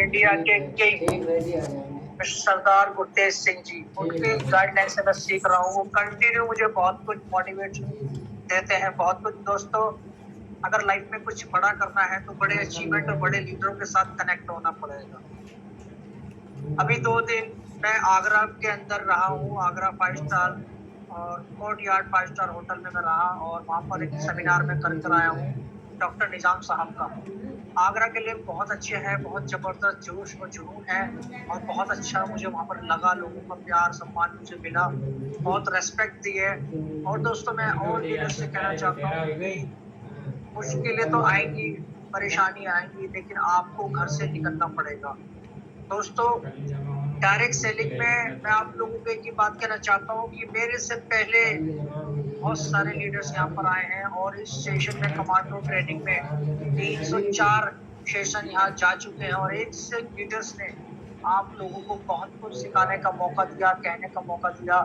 India के king सरदार गुरतेज सिंह जी, उनके guideline से मैं सीख रहा हूँ। वो कंटिन्यू मुझे बहुत कुछ मोटिवेट देते हैं, बहुत कुछ। दोस्तों, अगर लाइफ में कुछ बड़ा करना है तो बड़े अचीवमेंट और बड़े लीडरों के साथ कनेक्ट होना पड़ेगा। अभी 2 दिन मैं आगरा के अंदर रहा हूँ, आगरा 5 स्टार और कोर्टयार्ड 5 स्टार होटल में मैं रहा, और वहां पर एक सेमिनार में कर आया हूँ डॉक्टर निजाम साहब का। आगरा के लिए बहुत अच्छे हैं, बहुत जबरदस्त जोश और जुनून है, और बहुत अच्छा मुझे वहां पर लगा। लोगों का प्यार सम्मान मुझे मिला, बहुत रेस्पेक्ट दी है। और दोस्तों, मैं और लीडर्स से कहना चाहता हूँ कि मुश्किलें तो आएंगी, परेशानी आएंगी, लेकिन आपको घर से निकलना पड़ेगा। दोस्तों, डायरेक्ट सेलिंग में मैं आप लोगों को एक ही बात कहना चाहता हूँ कि मेरे से पहले बहुत सारे लीडर्स यहाँ पर आए हैं, और इस सेशन में कमांडो ट्रेनिंग में 304 सेशन यहाँ जा चुके हैं, और एक से लीडर्स ने आप लोगों को बहुत कुछ सिखाने का मौका दिया, कहने का मौका दिया,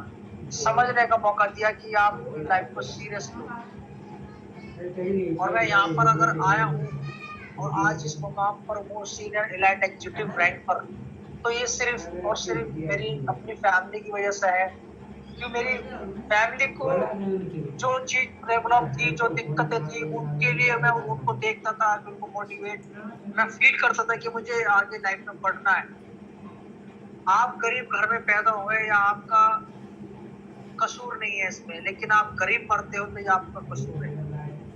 समझने का मौका दिया कि आप अपनी लाइफ को सीरियस लो। और मैं यहाँ पर अगर आया हूँ और आज इस मुकाम पर हूँ, सीनियर एलाइट एग्जीक्यूटिव रैंक पर, तो ये सिर्फ और सिर्फ मेरी अपनी फैमिली की वजह से है। क्योंकि मेरी फैमिली को जो चीज प्रॉब्लम थी, जो दिक्कतें थी, उनके लिए मैं उनको देखता था, उनको मोटिवेट मैं फील करता था कि मुझे आगे लाइफ में बढ़ना है। आप गरीब घर में पैदा हुए या आपका कसूर नहीं है इसमें, लेकिन आप गरीब मरते हो तो ये आपका कसूर है।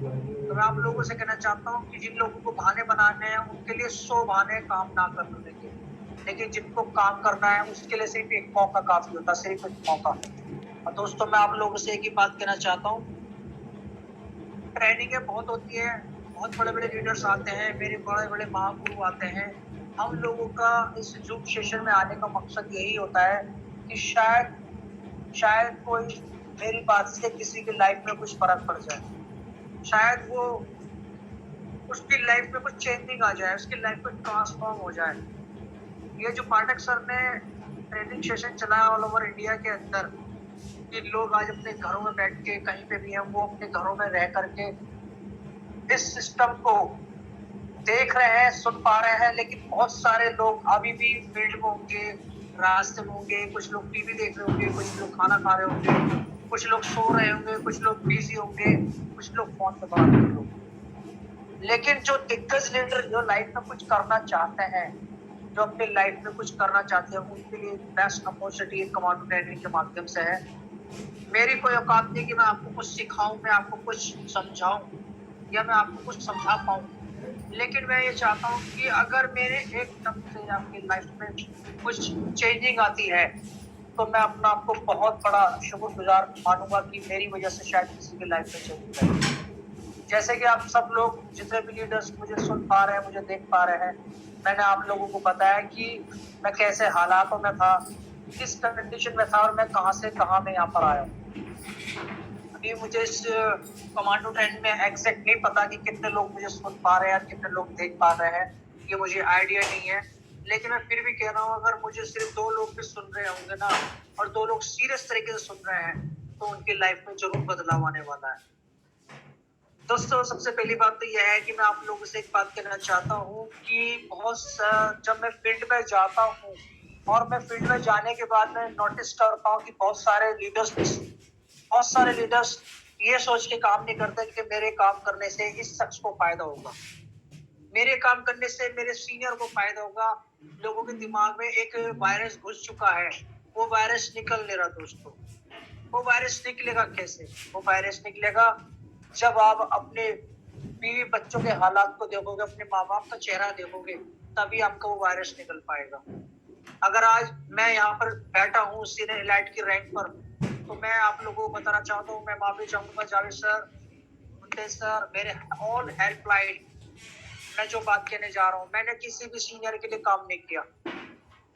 तो मैं आप लोगों से कहना चाहता हूँ कि जिन लोगों को बहाने बनाने हैं, उनके लिए 100 बहाने काम ना करने के, लेकिन जिनको काम करना है उसके लिए सिर्फ एक मौका काफी होता है, सिर्फ एक मौका। और दोस्तों, मैं आप लोगों से एक ही बात कहना चाहता हूँ, ट्रेनिंगें बहुत होती है, बहुत बड़े बड़े लीडर्स आते हैं, मेरे बड़े बड़े महागुरु आते हैं। हम लोगों का इस जूम सेशन में आने का मकसद यही होता है कि शायद कोई मेरी बात से किसी की लाइफ में कुछ फर्क पड़ जाए, शायद वो उसकी लाइफ में कुछ चेंजिंग आ जाए, उसकी लाइफ में ट्रांसफॉर्म हो जाए। ये जो पाठक सर ने ट्रेनिंग सेशन चलाया ऑल ओवर इंडिया के अंदर, कि लोग आज अपने घरों में बैठ के कहीं पे भी हैं, वो अपने घरों में रह करके इस सिस्टम को देख रहे हैं, सुन पा रहे हैं। लेकिन बहुत सारे लोग अभी भी फील्ड में होंगे, रास्ते में होंगे, कुछ लोग टीवी देख रहे होंगे, कुछ लोग खाना खा रहे होंगे, कुछ लोग सो रहे होंगे, कुछ लोग बिजी होंगे, कुछ लोग फोन पे बात कर रहे होंगे। लेकिन जो दिग्गज लीडर जो लाइफ में कुछ करना चाहते हैं, जो अपनी लाइफ में कुछ करना चाहते हैं, उनके लिए बेस्ट अपॉर्चुनिटी कमांडो ट्रेनिंग के माध्यम से है। मेरी कोई औकात नहीं कि मैं आपको कुछ सिखाऊं, मैं आपको कुछ समझाऊं, या मैं आपको कुछ समझा पाऊं, लेकिन मैं ये चाहता हूं कि अगर मेरे एक दम से आपकी लाइफ में कुछ चेंजिंग आती है, तो मैं अपना आपको बहुत बड़ा शुक्रगुजार मानूंगा कि मेरी वजह से शायद किसी की लाइफ में चेंजिंग आई। जैसे कि आप सब लोग जितने भी लीडर्स मुझे सुन पा रहे हैं, मुझे देख पा रहे हैं, मैंने आप लोगों को बताया कि मैं कैसे हालातों में था, किस कंडीशन में था, और मैं कहां से कहां में यहाँ पर आया हूँ। अभी मुझे इस कमांडो ट्रेनिंग में एग्जैक्ट नहीं पता कि कितने लोग मुझे सुन पा रहे हैं, कितने लोग देख पा रहे हैं, ये मुझे आइडिया नहीं है। लेकिन मैं फिर भी कह रहा हूँ, अगर मुझे सिर्फ 2 लोग भी सुन रहे होंगे ना, और 2 लोग सीरियस तरीके से सुन रहे हैं, तो उनकी लाइफ में जरूर बदलाव आने वाला है। दोस्तों, सबसे पहली बात तो यह है कि मैं आप लोगों से एक बात कहना चाहता हूँ कि जब मैं फील्ड में जाता हूँ, और मैं फील्ड में जाने के बाद मैं नोटिस करता हूँ कि बहुत सारे लीडर्स ये सोच के काम नहीं करते कि मेरे काम करने से इस शख्स को फायदा होगा, मेरे काम करने से मेरे सीनियर को फायदा होगा। लोगों के दिमाग में एक वायरस घुस चुका है, वो वायरस निकल नहीं रहा। दोस्तों, वो वायरस निकलेगा कैसे? वो वायरस निकलेगा जब आप अपने बीवी बच्चों के हालात को देखोगे, अपने माँ बाप का चेहरा देखोगे, तभी आपका वो वायरस निकल पाएगा। अगर आज मैं यहाँ पर बैठा हूँ सीनियर एलाइट की रैंक पर, तो मैं आप लोगों को बताना चाहता हूँ, मैं माफी चाहूंगा जावेद सर, गुरतेज सर, मेरे ऑल हेल्पलाइन, मैं जो बात कहने जा रहा हूँ, मैंने किसी भी सीनियर के लिए काम नहीं किया,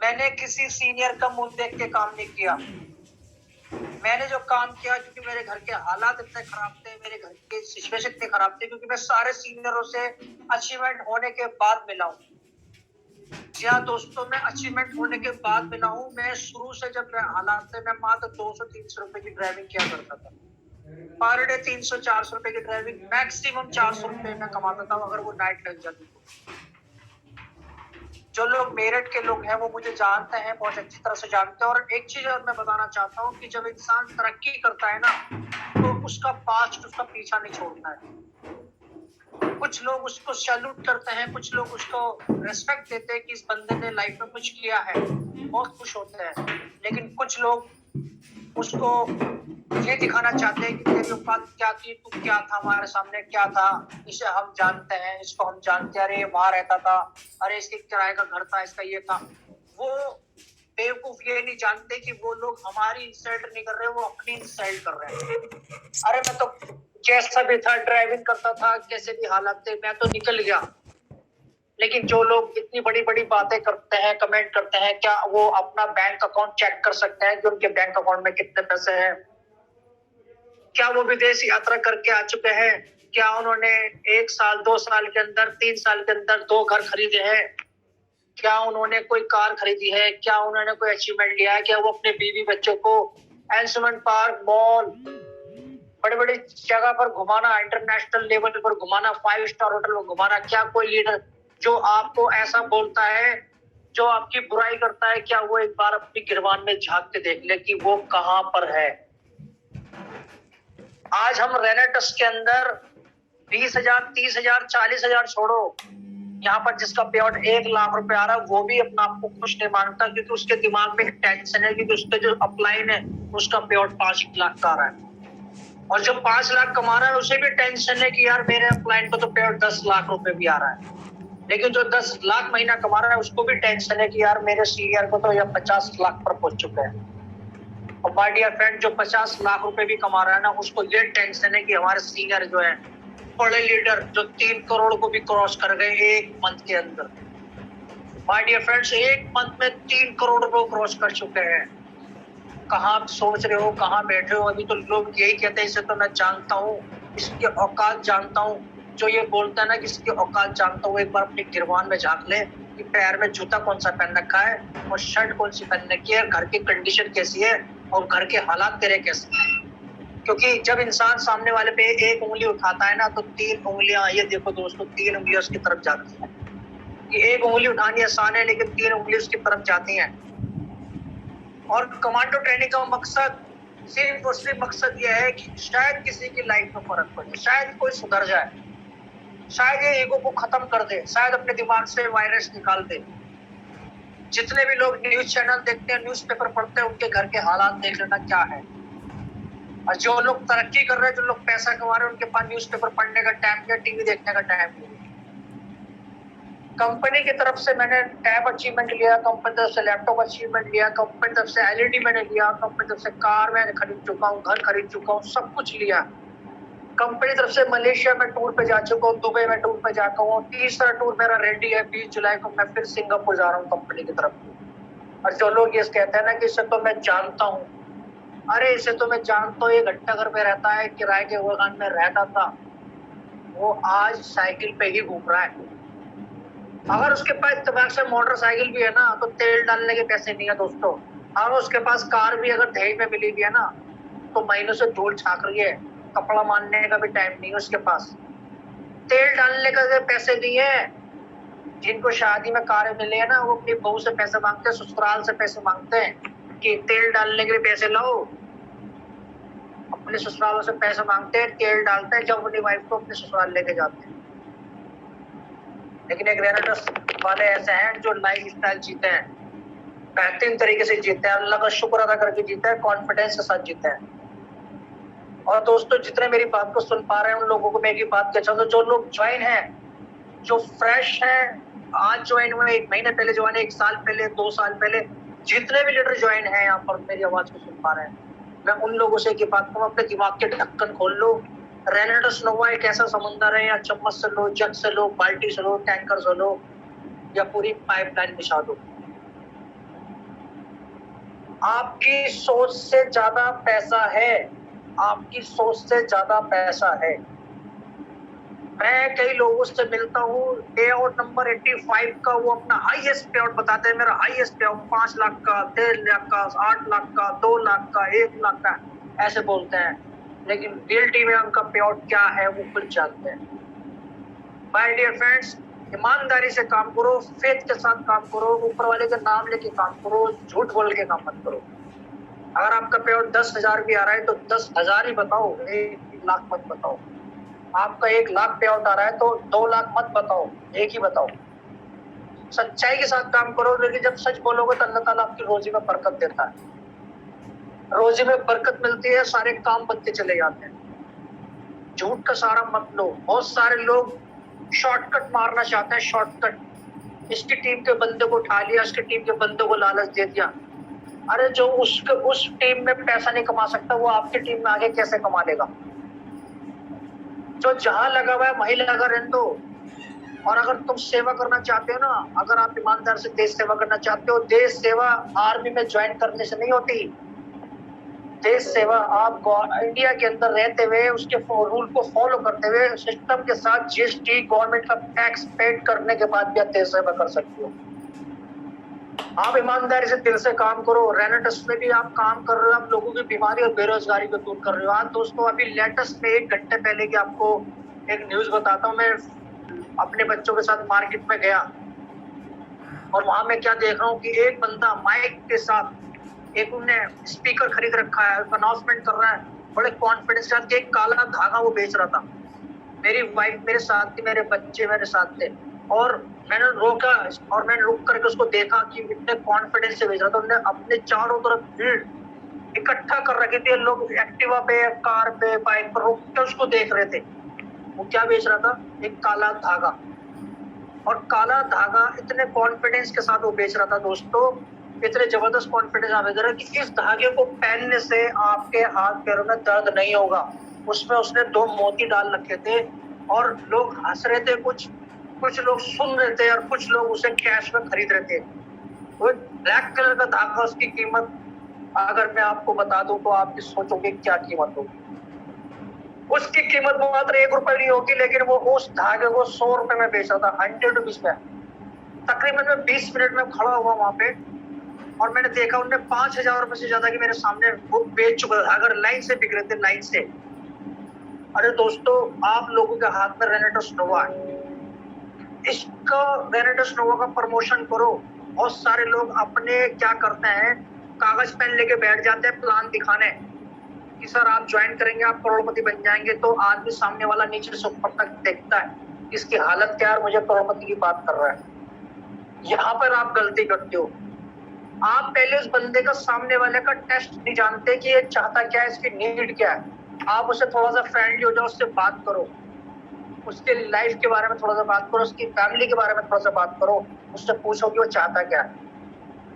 मैंने किसी सीनियर का मुंह देख के काम नहीं किया। मैंने जो काम किया, क्योंकि मेरे घर के हालात इतने खराब थे, मेरे घर के सिचुएशन इतने खराब थे, क्योंकि मैं सारे सीनियरों से अचीवमेंट होने के बाद मिला हूँ। जी हाँ दोस्तों, मैं अचीवमेंट होने के बाद मिला हूँ। मैं शुरू से जब मैं हालात थे, मैं मात्र 200-300 रुपए की ड्राइविंग किया करता था। पर डे 300-400 रुपए की ड्राइविंग, मैक्सिमम 400 रुपए मैं कमाता था, अगर वो नाइट लग जाती तो। जो लोग मेरठ के लोग हैं वो मुझे जानते हैं, बहुत अच्छी तरह से जानते हैं। और एक चीज और मैं बताना चाहता हूँ कि जब इंसान तरक्की करता है ना, तो उसका पास्ट उसका पीछा नहीं छोड़ता है। कुछ लोग उसको सैल्यूट करते हैं, कुछ लोग उसको रेस्पेक्ट देते हैं कि इस बंदे ने लाइफ में कुछ किया है, बहुत खुश होते हैं। लेकिन कुछ लोग उसको ये दिखाना चाहते हैं कि तेरी औकात क्या थी, तू क्या था, हमारे सामने क्या था, इसे हम जानते हैं, इसको हम जानते हैं, अरे ये वहां रहता था, अरे इसके किराए का घर था, इसका ये था। वो बेवकूफ ये नहीं जानते कि वो लोग हमारी इंसल्ट नहीं कर रहे, वो अपनी इंसल्ट कर रहे हैं। अरे मैं तो जैसा भी था, ड्राइविंग करता था, कैसे भी हालात थे, मैं तो निकल गया। लेकिन जो लोग इतनी बड़ी बड़ी बातें करते हैं, कमेंट करते हैं, क्या वो अपना बैंक अकाउंट चेक कर सकते हैं कि उनके बैंक अकाउंट में कितने पैसे हैं? क्या वो विदेश यात्रा करके आ चुके हैं? क्या उन्होंने 1 साल 2 साल के अंदर 3 साल के अंदर 2 घर खरीदे हैं? क्या उन्होंने कोई कार खरीदी है? क्या उन्होंने कोई अचीवमेंट लिया है? क्या वो अपने बीवी बच्चों को एम्यूजमेंट पार्क, मॉल, बड़े बड़े जगह पर घुमाना, इंटरनेशनल लेवल पर घुमाना, 5 स्टार होटल में घुमाना? क्या कोई लीडर जो आपको ऐसा बोलता है, जो आपकी बुराई करता है, क्या वो एक बार अपनी गिरबान में झांक के देख ले कि वो कहां पर है? आज हम रेनेटस के अंदर 20,000, 30,000, 40,000 छोड़ो, यहाँ पर जिसका पे आउट 1 लाख रुपए आ रहा है, वो भी अपना आपको खुश नहीं मानता, क्योंकि उसके दिमाग में एक टेंशन है, क्योंकि उसके जो अपलाइन है उसका पे आउट 5 लाख का आ रहा है। और जो 5 लाख कमा रहा है उसे भी टेंशन है कि यार मेरे अपलाइन को तो पे आउट 10 लाख रुपए भी आ रहा है। लेकिन जो 10 लाख महीना कमा रहा है उसको भी टेंशन है कि यार मेरे सीनियर को तो यह 50 लाख पर पहुंच चुके हैं। और माय डियर फ्रेंड, जो 50 लाख रुपए भी कमा रहा है ना, उसको ये टेंशन है कि हमारे सीनियर जो है, बड़े लीडर जो 3 करोड़ को भी क्रॉस कर गए 1 मंथ के अंदर। माय डियर फ्रेंड्स, 1 मंथ में 3 करोड़ को क्रॉस कर चुके हैं। कहाँ सोच रहे हो, कहाँ बैठे हो? अभी तो लोग यही कहते हैं इसे तो मैं जानता हूँ, इसकी औकात जानता हूँ। जो ये बोलता है ना कि इसकी औकात जानता हूँ, एक बार अपनी गिरबान में झांक ले कि पैर में जूता कौन सा पहन रखा है और शर्ट कौन सी पहन रखी है, घर की कंडीशन कैसी है और घर के हालात तेरे कैसे हैं। क्योंकि जब इंसान सामने वाले पे एक उंगली उठाता है ना, तो 3 उंगलियां, ये देखो दोस्तों, 3 उंगलियां उसकी तरफ जाती है। कि एक उंगली उठानी आसान है, लेकिन 3 उंगली उसकी तरफ जाती हैं। और कमांडो ट्रेनिंग का मकसद सिर्फ और सिर्फ मकसद यह है कि शायद किसी की लाइफ में फर्क पड़े, शायद कोई सुधर जाए, शायद ये ईगो को खत्म कर दे, शायद अपने दिमाग से वायरस निकाल दे। जितने भी लोग न्यूज चैनल देखते हैं, न्यूज़पेपर पढ़ते हैं, उनके घर के हालात देख लेना क्या है। और जो लोग तरक्की कर रहे हैं, जो लोग पैसा कमा रहे हैं, उनके पास न्यूज़पेपर पढ़ने का टाइम या टीवी देखने का टाइम नहीं। कंपनी की तरफ से मैंने टैब अचीवमेंट लिया, कंपनी तरफ से लैपटॉप अचीवमेंट लिया, कंपनी तरफ से एलईडी मैंने लिया, कंपनी तरफ से कार मैंने खरीद चुका हूँ, घर खरीद चुका हूँ, सब कुछ लिया। कंपनी तरफ से मलेशिया में टूर पे जा चुका हूँ, दुबई में टूर पे जा चुका हूँ। 3रा टूर मेरा रेडी है, 20 जुलाई को मैं फिर सिंगापुर जा रहा हूँ कंपनी की तरफ। और जो लोग ये कहते हैं ना कि इसे तो मैं जानता हूँ, अरे इसे तो मैं जानता हूँ, ये घंटा घर पे रहता है, किराए के मकान में रहता था, वो आज साइकिल पे ही घूम रहा है। अगर उसके पास इत्तेफाक से मोटरसाइकिल भी है ना, तो तेल डालने के पैसे नहीं है दोस्तों। अगर उसके पास कार भी अगर दहेज में मिली भी है ना, तो महीनों से धूल छाक रही है, कपड़ा मारने का भी टाइम नहीं है उसके पास, तेल डालने का पैसे नहीं है। जिनको शादी में कार मिले है ना, वो अपनी बहू से पैसे मांगते हैं, ससुराल से पैसे मांगते हैं कि तेल डालने के लिए पैसे लाओ। अपने ससुरालों से पैसे मांगते हैं, तेल डालते हैं, जब अपनी वाइफ को अपने ससुराल लेके जाते हैं। लेकिन एक रेनेटस वाले ऐसे हैं जो लाइफ स्टाइल जीते हैं, बेहतरीन तरीके से जीते हैं, अल्लाह का शुक्र अदा करके जीते हैं, कॉन्फिडेंस के साथ जीते हैं। और दोस्तों, जितने मेरी बात को सुन पा रहे हैं उन लोगों को मैं एक ही बात कहना चाहता हूँ, जो लोग ज्वाइन हैं, जो फ्रेश हैं, आज ज्वाइन हुए, 1 महीने पहले ज्वाइन, 1 साल पहले, 2 साल पहले, जितने भी लीडर ज्वाइन हैं यहाँ पर मेरी आवाज को सुन पा रहे हैं, मैं उन लोगों से एक ही बात कहूँ, अपने दिमाग के ढक्कन खोल लो। रेनेटस नोवा एक ऐसा समंदर है, या चम्मच से लो, जग से लो, बाल्टी से लो, टैंकर से लो, या पूरी पाइपलाइन बिछा दो। आपकी सोच से ज्यादा पैसा है, आपकी सोच से ज्यादा पैसा है। मैं कई लोगों से मिलता हूँ, पे आउट नंबर 85 का, वो अपना हाईएस्ट पे आउट बताते हैं, मेरा हाईएस्ट पे आउट 5 लाख का, 13 लाख का, 8 लाख का, 2 लाख का, 1 लाख का, ऐसे बोलते हैं। लेकिन रियलिटी में उनका पे आउट क्या है वो खुद जानते हैं। माय डियर फ्रेंड्स, ईमानदारी से काम करो, फेथ के साथ काम करो, ऊपर वाले का नाम लेके काम करो, झूठ बोल के काम मत करो। अगर आपका पे आउट 10,000 भी आ रहा है तो 10,000 ही बताओ, 1,00,000 मत बताओ। आपका 1,00,000 पे आउट आ रहा है तो 2,00,000 मत बताओ, एक ही बताओ। सच्चाई के साथ काम करो, लेकिन जब सच बोलोगे तो अल्लाह ताला आपकी रोजी में बरकत देता है। रोजी में बरकत मिलती है, सारे काम बनते चले जाते हैं। झूठ का सहारा मत लो। बहुत सारे लोग शॉर्टकट मारना चाहते हैं, शॉर्टकट। इसकी टीम के बंदे को उठा लिया, इसकी टीम के बंदे को लालच दे दिया। अरे जो उस टीम में पैसा नहीं कमा सकता, वो आपकी टीम में आगे कैसे कमा लेगा? जो जहां लगा हुआ है वहीं लगा रहने दो। और अगर तुम सेवा करना चाहते हो ना, अगर आप ईमानदार से देश सेवा करना चाहते हो, देश सेवा आर्मी में ज्वाइन करने से नहीं होती। देश सेवा आप इंडिया के अंदर रहते हुए, उसके रूल को फॉलो करते हुए, सिस्टम के साथ जीएसटी गवर्नमेंट का टैक्स पेड करने के बाद भी आप देश सेवा कर सकते हो। आप ईमानदारी से दिल से काम करो। रेनेटस में भी आप काम कर रहे हो, आप लोगों की बीमारी और बेरोजगारी को दूर कर रहे हो। आज दोस्तों अभी लेटेस्ट में 1 घंटे पहले की आपको एक न्यूज बताता हूँ। मैं अपने बच्चों के साथ मार्केट में गया और वहां मैं क्या देख रहा हूँ कि एक बंदा माइक के साथ एक उन्हें स्पीकर खरीद रखा है, अनाउंसमेंट कर रहा है बड़े कॉन्फिडेंस के साथ। एक काला धागा वो बेच रहा था। मेरी वाइफ मेरे साथ थी, मेरे बच्चे मेरे साथ थे और मैंने रोका और मैंने रुक करके उसको देखा कि इतने कॉन्फिडेंस से बेच रहा था। उन्होंने अपने चारों तरफ भीड़ इकट्ठा कर रखी थी। लोग एक्टिवा पे, कार पे, बाइक पर रुक के उसको देख रहे थे। वो क्या बेच रहा था? एक काला धागा। और काला धागा इतने कॉन्फिडेंस के साथ वो बेच रहा था दोस्तों, इतने जबरदस्त कॉन्फिडेंस आवेदन कि इस धागे को पहनने से आपके हाथ पैरों में दर्द नहीं होगा। उसमें उसने 2 मोती डाल रखे थे और लोग हंस रहे थे, कुछ लोग सुन रहे थे और कुछ लोग उसे कैश में खरीद रहे थे। वो ब्लैक कलर का धागा, उसकी कीमत अगर मैं आपको बता दूं तो आप सोचोगे क्या कीमत होगी। उसकी कीमत मात्र 1 रुपए नहीं होगी, लेकिन वो उस धागे को 100 रुपए में बेच रहा था, 100 रुपीज में। तकरीबन मैं 20 मिनट में खड़ा हुआ वहां पे और मैंने देखा उन्हें 5,000 रुपए से ज्यादा की मेरे सामने वो बेच चुका था। अगर लाइन से बिक रहे थे, लाइन से। अरे दोस्तों, आप लोगों के हाथ में रेनेटस नोवा है, इसका रेनेटस नोवा का प्रमोशन करो। बहुत सारे लोग अपने क्या करते हैं, कागज पेन लेके बैठ जाते हैं प्लान दिखाने कि सर आप ज्वाइन करेंगे, आप करोड़पति बन जाएंगे। तो आदमी सामने वाला नीचे से ऊपर तक देखता है, इसकी हालत क्या है, मुझे करोड़पति की बात कर रहा है। यहाँ पर आप गलती करते हो। आप पहले उस बंदे का, सामने वाले का टेस्ट नहीं जानते कि ये चाहता क्या है, इसकी नीड क्या है। आप उससे थोड़ा सा फ्रेंडली हो जाओ, उससे बात करो, उसके लाइफ के बारे में थोड़ा सा बात करो, उसकी फैमिली के बारे में थोड़ा सा बात करो, उससे पूछो कि वो चाहता क्या है।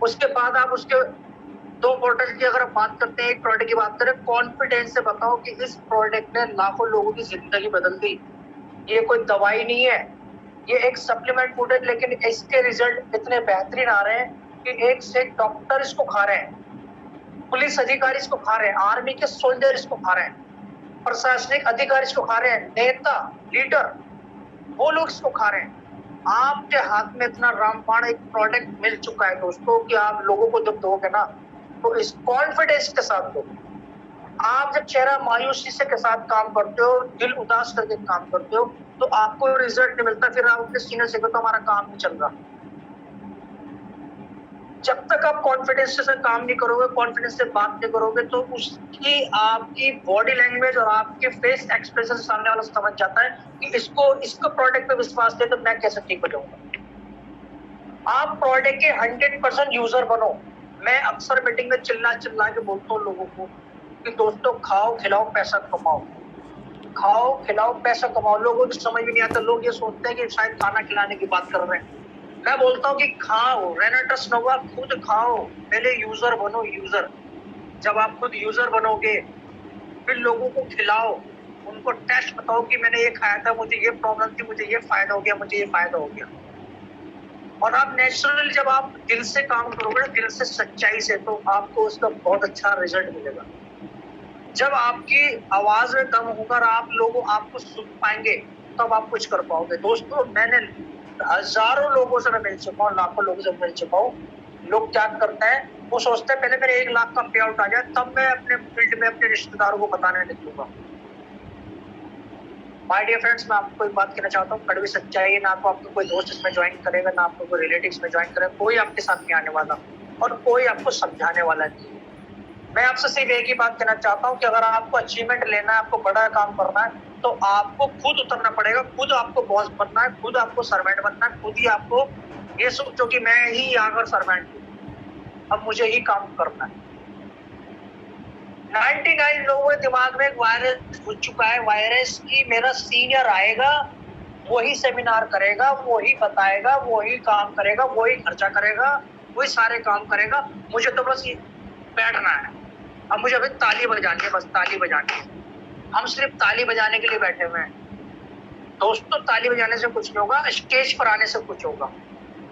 उसके बाद आप उसके 2 प्रोडक्ट की अगर बात करते हैं, एक प्रोडक्ट की बात करें, कॉन्फिडेंस से बताओ कि इस प्रोडक्ट ने लाखों लोगों की जिंदगी बदल दी। ये कोई दवाई नहीं है, ये एक सप्लीमेंट फूड है, लेकिन इसके रिजल्ट इतने बेहतरीन आ रहे हैं कि एक से एक डॉक्टर इसको खा रहे हैं, पुलिस अधिकारी इसको खा रहे हैं, आर्मी के सोल्जर इसको खा रहे हैं, प्रशासनिक अधिकारी इसको खा रहे हैं, नेता लीडर वो लोग इसको खा रहे हैं। आपके हाथ में इतना रामबाण एक प्रोडक्ट मिल चुका है दोस्तों कि आप लोगों को जब दोगे ना तो इस कॉन्फिडेंस के साथ दो। आप जब चेहरा मायूसी से के साथ काम करते हो, दिल उदास करके काम करते हो, तो आपको रिजल्ट नहीं मिलता। फिर आप अपने सीनियर से कहते हो हमारा काम नहीं चल रहा। जब तक आप कॉन्फिडेंस से काम नहीं करोगे, कॉन्फिडेंस से बात नहीं करोगे, तो उसकी आपकी बॉडी लैंग्वेज और आपके फेस एक्सप्रेशन से सामने वाला समझ जाता है कि इसको प्रोडक्ट पे विश्वास है तो मैं कैसे ठीक हो जाऊंगा। आप प्रोडक्ट के 100% यूजर बनो। मैं अक्सर मीटिंग में चिल्ला के बोलता हूँ लोगों को कि दोस्तों खाओ खिलाओ पैसा कमाओ, खाओ खिलाओ पैसा कमाओ। लोगों को समझ में नहीं आता, लोग ये सोचते हैं कि शायद खाना खिलाने की बात कर रहे हैं। मैं बोलता हूँ कि खाओ, रेनेटस नोवा खुद खाओ, पहले यूजर बनो, यूजर। जब आप खुद यूजर बनोगे फिर लोगों को खिलाओ, उनको टेस्ट बताओ कि मैंने ये खाया था, मुझे ये प्रॉब्लम थी, मुझे ये फायदा हो गया, मुझे ये फायदा हो गया। और आप नेचुरल जब आप दिल से काम करोगे, दिल से सच्चाई से, तो आपको उसका बहुत अच्छा रिजल्ट मिलेगा। जब आपकी आवाज में दम होगा और आप लोग आपको सुन पाएंगे तब आप कुछ कर पाओगे। दोस्तों मैंने हजारों लोगों से मैं मिल चुका हूँ, लाखों लोगों से मिल चुका हूँ। लोग क्या करते हैं, वो सोचते हैं पहले मेरे 1 लाख का पे आउट आ जाए तब मैं अपने फील्ड में अपने रिश्तेदारों को बताने निकलूंगा। माय डियर फ्रेंड्स, मैं आपको एक बात कहना चाहता हूँ, कड़वी सच्चाई है, ना तो आपको कोई दोस्त इसमें ज्वाइन करेगा, ना आपको कोई रिलेटिव इसमें ज्वाइन करेगा, कोई आपके साथ नहीं आने वाला और कोई आपको समझाने वाला नहीं है। मैं आपसे सिर्फ एक ही बात कहना चाहता हूँ कि अगर आपको अचीवमेंट लेना है, आपको बड़ा काम करना है, तो आपको खुद उतरना पड़ेगा, खुद आपको बॉस बनना है, खुद आपको सर्वेंट बनना है, खुद ही आपको ये सोचो कि मैं ही यहाँ पर सर्वेंट हूँ, अब मुझे ही काम करना है। 99 लोगों के दिमाग में एक वायरस घुस चुका है, वायरस की मेरा सीनियर आएगा, वही सेमिनार करेगा, वही बताएगा, वही काम करेगा, वही खर्चा करेगा, वही सारे काम करेगा, मुझे तो बस बैठना है। अब मुझे अभी ताली बजानी है, बस ताली बजानी है। हम सिर्फ ताली बजाने के लिए बैठे हुए हैं दोस्तों। ताली बजाने से कुछ नहीं होगा, स्टेज पर आने से कुछ होगा।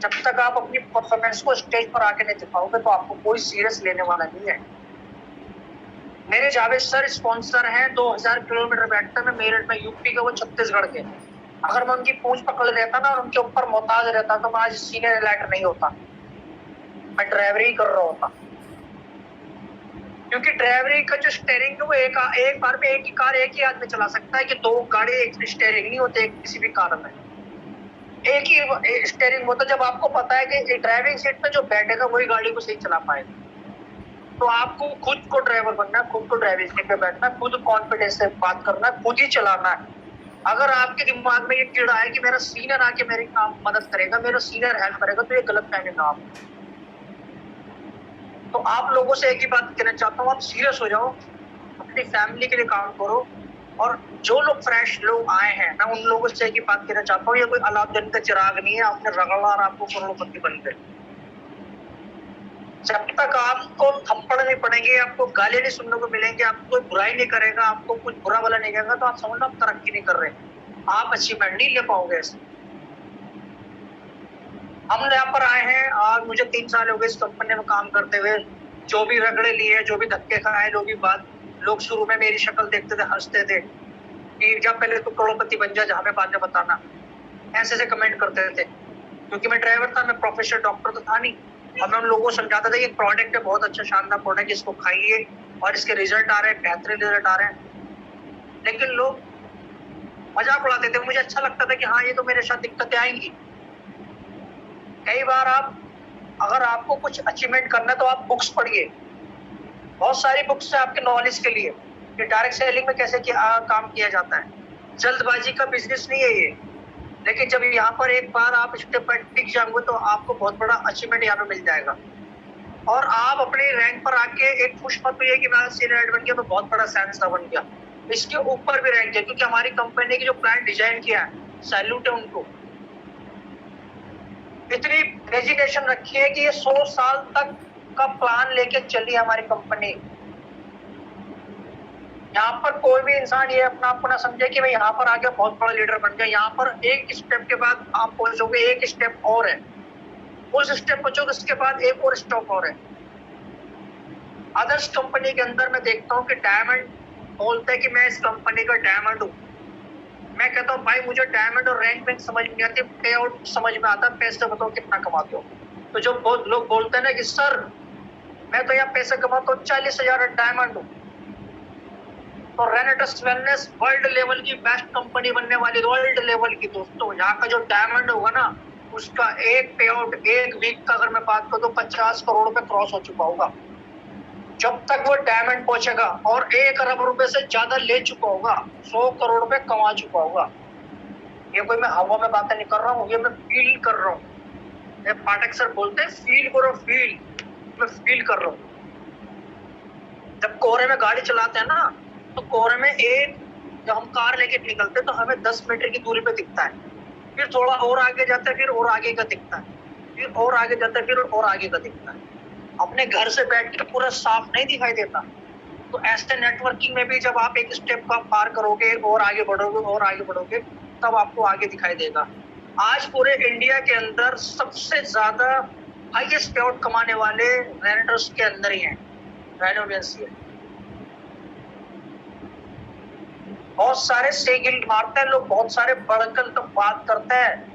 जब तक आप अपनी परफॉर्मेंस को स्टेज पर आके नहीं दिखाओगे तो आपको कोई सीरियस लेने वाला नहीं है। मेरे जावेद सर स्पॉन्सर हैं, 2000 किलोमीटर बैठते हैं मेरठ में, यूपी के, वो छत्तीसगढ़ के। अगर मैं उनकी पूंछ पकड़ लेता ना और उनके ऊपर मोहताज रहता तो मैं आज सीनियर एलाइट नहीं होता, मैं ड्राइवरी कर रहा होता। क्योंकि ड्राइवरी का जो स्टेयरिंग है वो एक बार में एक ही कार एक ही आदमी चला सकता है, कि दो गाड़ी एक स्टेयरिंग नहीं होते किसी भी कार में, एक ही स्टेयरिंग होता। जब आपको पता है कि ड्राइविंग सीट पे जो बैठेगा वही गाड़ी को सही चला पाएगा, तो आपको खुद को ड्राइवर बनना है, खुद को ड्राइविंग सीट पे बैठना है, खुद कॉन्फिडेंस से बात करना है, खुद ही चलाना है। अगर आपके दिमाग में ये कीड़ा है कि मेरा सीनियर आके मेरी काम मदद करेगा, मेरा सीनियर हेल्प करेगा, तो ये गलत फहमी ना आप। तो आप लोगों से एक ही बात कहना चाहता हूँ, आप सीरियस हो जाओ, अपनी फैमिली के लिए काम करो। और जो लोग फ्रेश लोग आए हैं, मैं उन लोगों से एक ही बात कहना चाहता हूँ, ये कोई अलाउद्दीन का चिराग नहीं है, आपने रगड़ा और आपको करोड़पति बन गए। जब तक आपको थप्पड़ नहीं पड़ेंगे, आपको गाली नहीं सुनने को मिलेंगे, आपको कोई बुराई नहीं करेगा, आपको कुछ बुरा वाला नहीं करेगा, तो आप समझना आप तरक्की नहीं कर रहे, आप अचीवमेंट नहीं ले पाओगे ऐसे। हम यहाँ पर आए हैं, आज मुझे 3 साल हो गए इस कंपनी में काम करते हुए। जो भी रगड़े लिए, जो भी धक्के खाए, लोग शुरू में मेरी शक्ल देखते थे, हंसते थे कि जब पहले तू करोड़पति बन जा, हमें बाद में बताना, ऐसे कमेंट करते थे। क्योंकि मैं ड्राइवर था, मैं प्रोफेशनल डॉक्टर तो था नहीं, और मैं उन लोगों को समझाता था ये प्रोडक्ट है, बहुत अच्छा शानदार प्रोडक्ट, इसको खाइए और इसके रिजल्ट आ रहे हैं, बेहतरीन रिजल्ट आ रहे हैं। लेकिन लोग मजाक उड़ाते थे, मुझे अच्छा लगता था कि हाँ ये तो मेरे साथ दिक्कतें आएंगी। कई बार अगर आपको कुछ अचीवमेंट करना है तो आप बुक्स पढ़िए, बहुत सारी बुक्स है आपके नॉलेज के लिए कि डायरेक्ट सेलिंग में कैसे काम किया जाता है। जल्दबाजी का बिजनेस नहीं है ये, लेकिन जब यहाँ पर एक बार आप स्टेप पर टिक जाओगे तो आपको बहुत बड़ा अचीवमेंट यहाँ पे मिल जाएगा। और आप अपने रैंक पर आके एक खुश मत हुई कि मैं सीनियर बन गया, मैं बहुत बड़ा साइंसदान बन गया, इसके ऊपर भी रैंक है। क्योंकि हमारी कंपनी की जो प्लान डिजाइन किया है, सैल्यूट है उनको। इतनी डेजिग्नेशन रखी है कि ये 100 साल तक का प्लान लेके चली हमारी कंपनी। यहाँ पर कोई भी इंसान ये अपना आपको ना समझे कि मैं यहाँ पर आके बहुत बड़ा लीडर बन गया। यहाँ पर एक स्टेप के बाद आप पहुंचोगे, एक स्टेप और है, उस स्टेप पहुंचोगे, उसके बाद एक और स्टॉप और है। अदर्स कंपनी के अंदर मैं देखता हूँ कि डायमंड बोलते हैं कि मैं इस कंपनी का डायमंड हूँ। मैं कहता हूँ भाई मुझे डायमंड और रैंक में समझ नहीं आती, पे आउट समझ में आता, पैसे बताओ कितना कमाते हो। तो जो लोग बोलते हैं ना कि सर मैं तो यहाँ पैसे कमाता हूँ, 40,000 डायमंड हूँ। तो रेनेटस वेलनेस वर्ल्ड लेवल की बेस्ट कंपनी बनने वाली, वर्ल्ड लेवल की दोस्तों। यहाँ का जो डायमंड होगा ना, उसका एक पे आउट एक वीक का अगर मैं बात करूँ तो 50 करोड़ रुपए क्रॉस हो चुका होगा। जब तक वो डायमंड पहुंचेगा और 1 अरब रुपए से ज्यादा ले चुका होगा, 100 करोड़ रुपए कमा चुका होगा। ये कोई मैं हवा में बातें नहीं कर रहा हूँ, ये मैं फील कर रहा हूँ। पाठक सर बोलते हैं फील करो, फील, मैं फील कर रहा हूँ। जब कोहरे में गाड़ी चलाते हैं ना, तो कोहरे में जब हम कार लेके निकलते हैं तो हमें 10 मीटर की दूरी पे दिखता है, फिर थोड़ा और आगे जाता है, फिर और आगे का दिखता है, फिर और आगे जाता है, फिर और आगे का दिखता है। अपने घर से बैठ के पूरा साफ नहीं दिखाई देता। तो ऐसे नेटवर्किंग में भी जब आप एक स्टेप का पार करोगे और आगे बढ़ोगे और आगे बढ़ोगे, तब आपको आगे दिखाई देगा। आज पूरे इंडिया के अंदर सबसे ज्यादा हाईएस्ट पे आउट कमाने वाले रेनेटर्स के अंदर ही हैं, रेनोवेंस है। बहुत सारे सेगिल मारते हैं लोग, बहुत सारे बढ़कर तो बात करते हैं।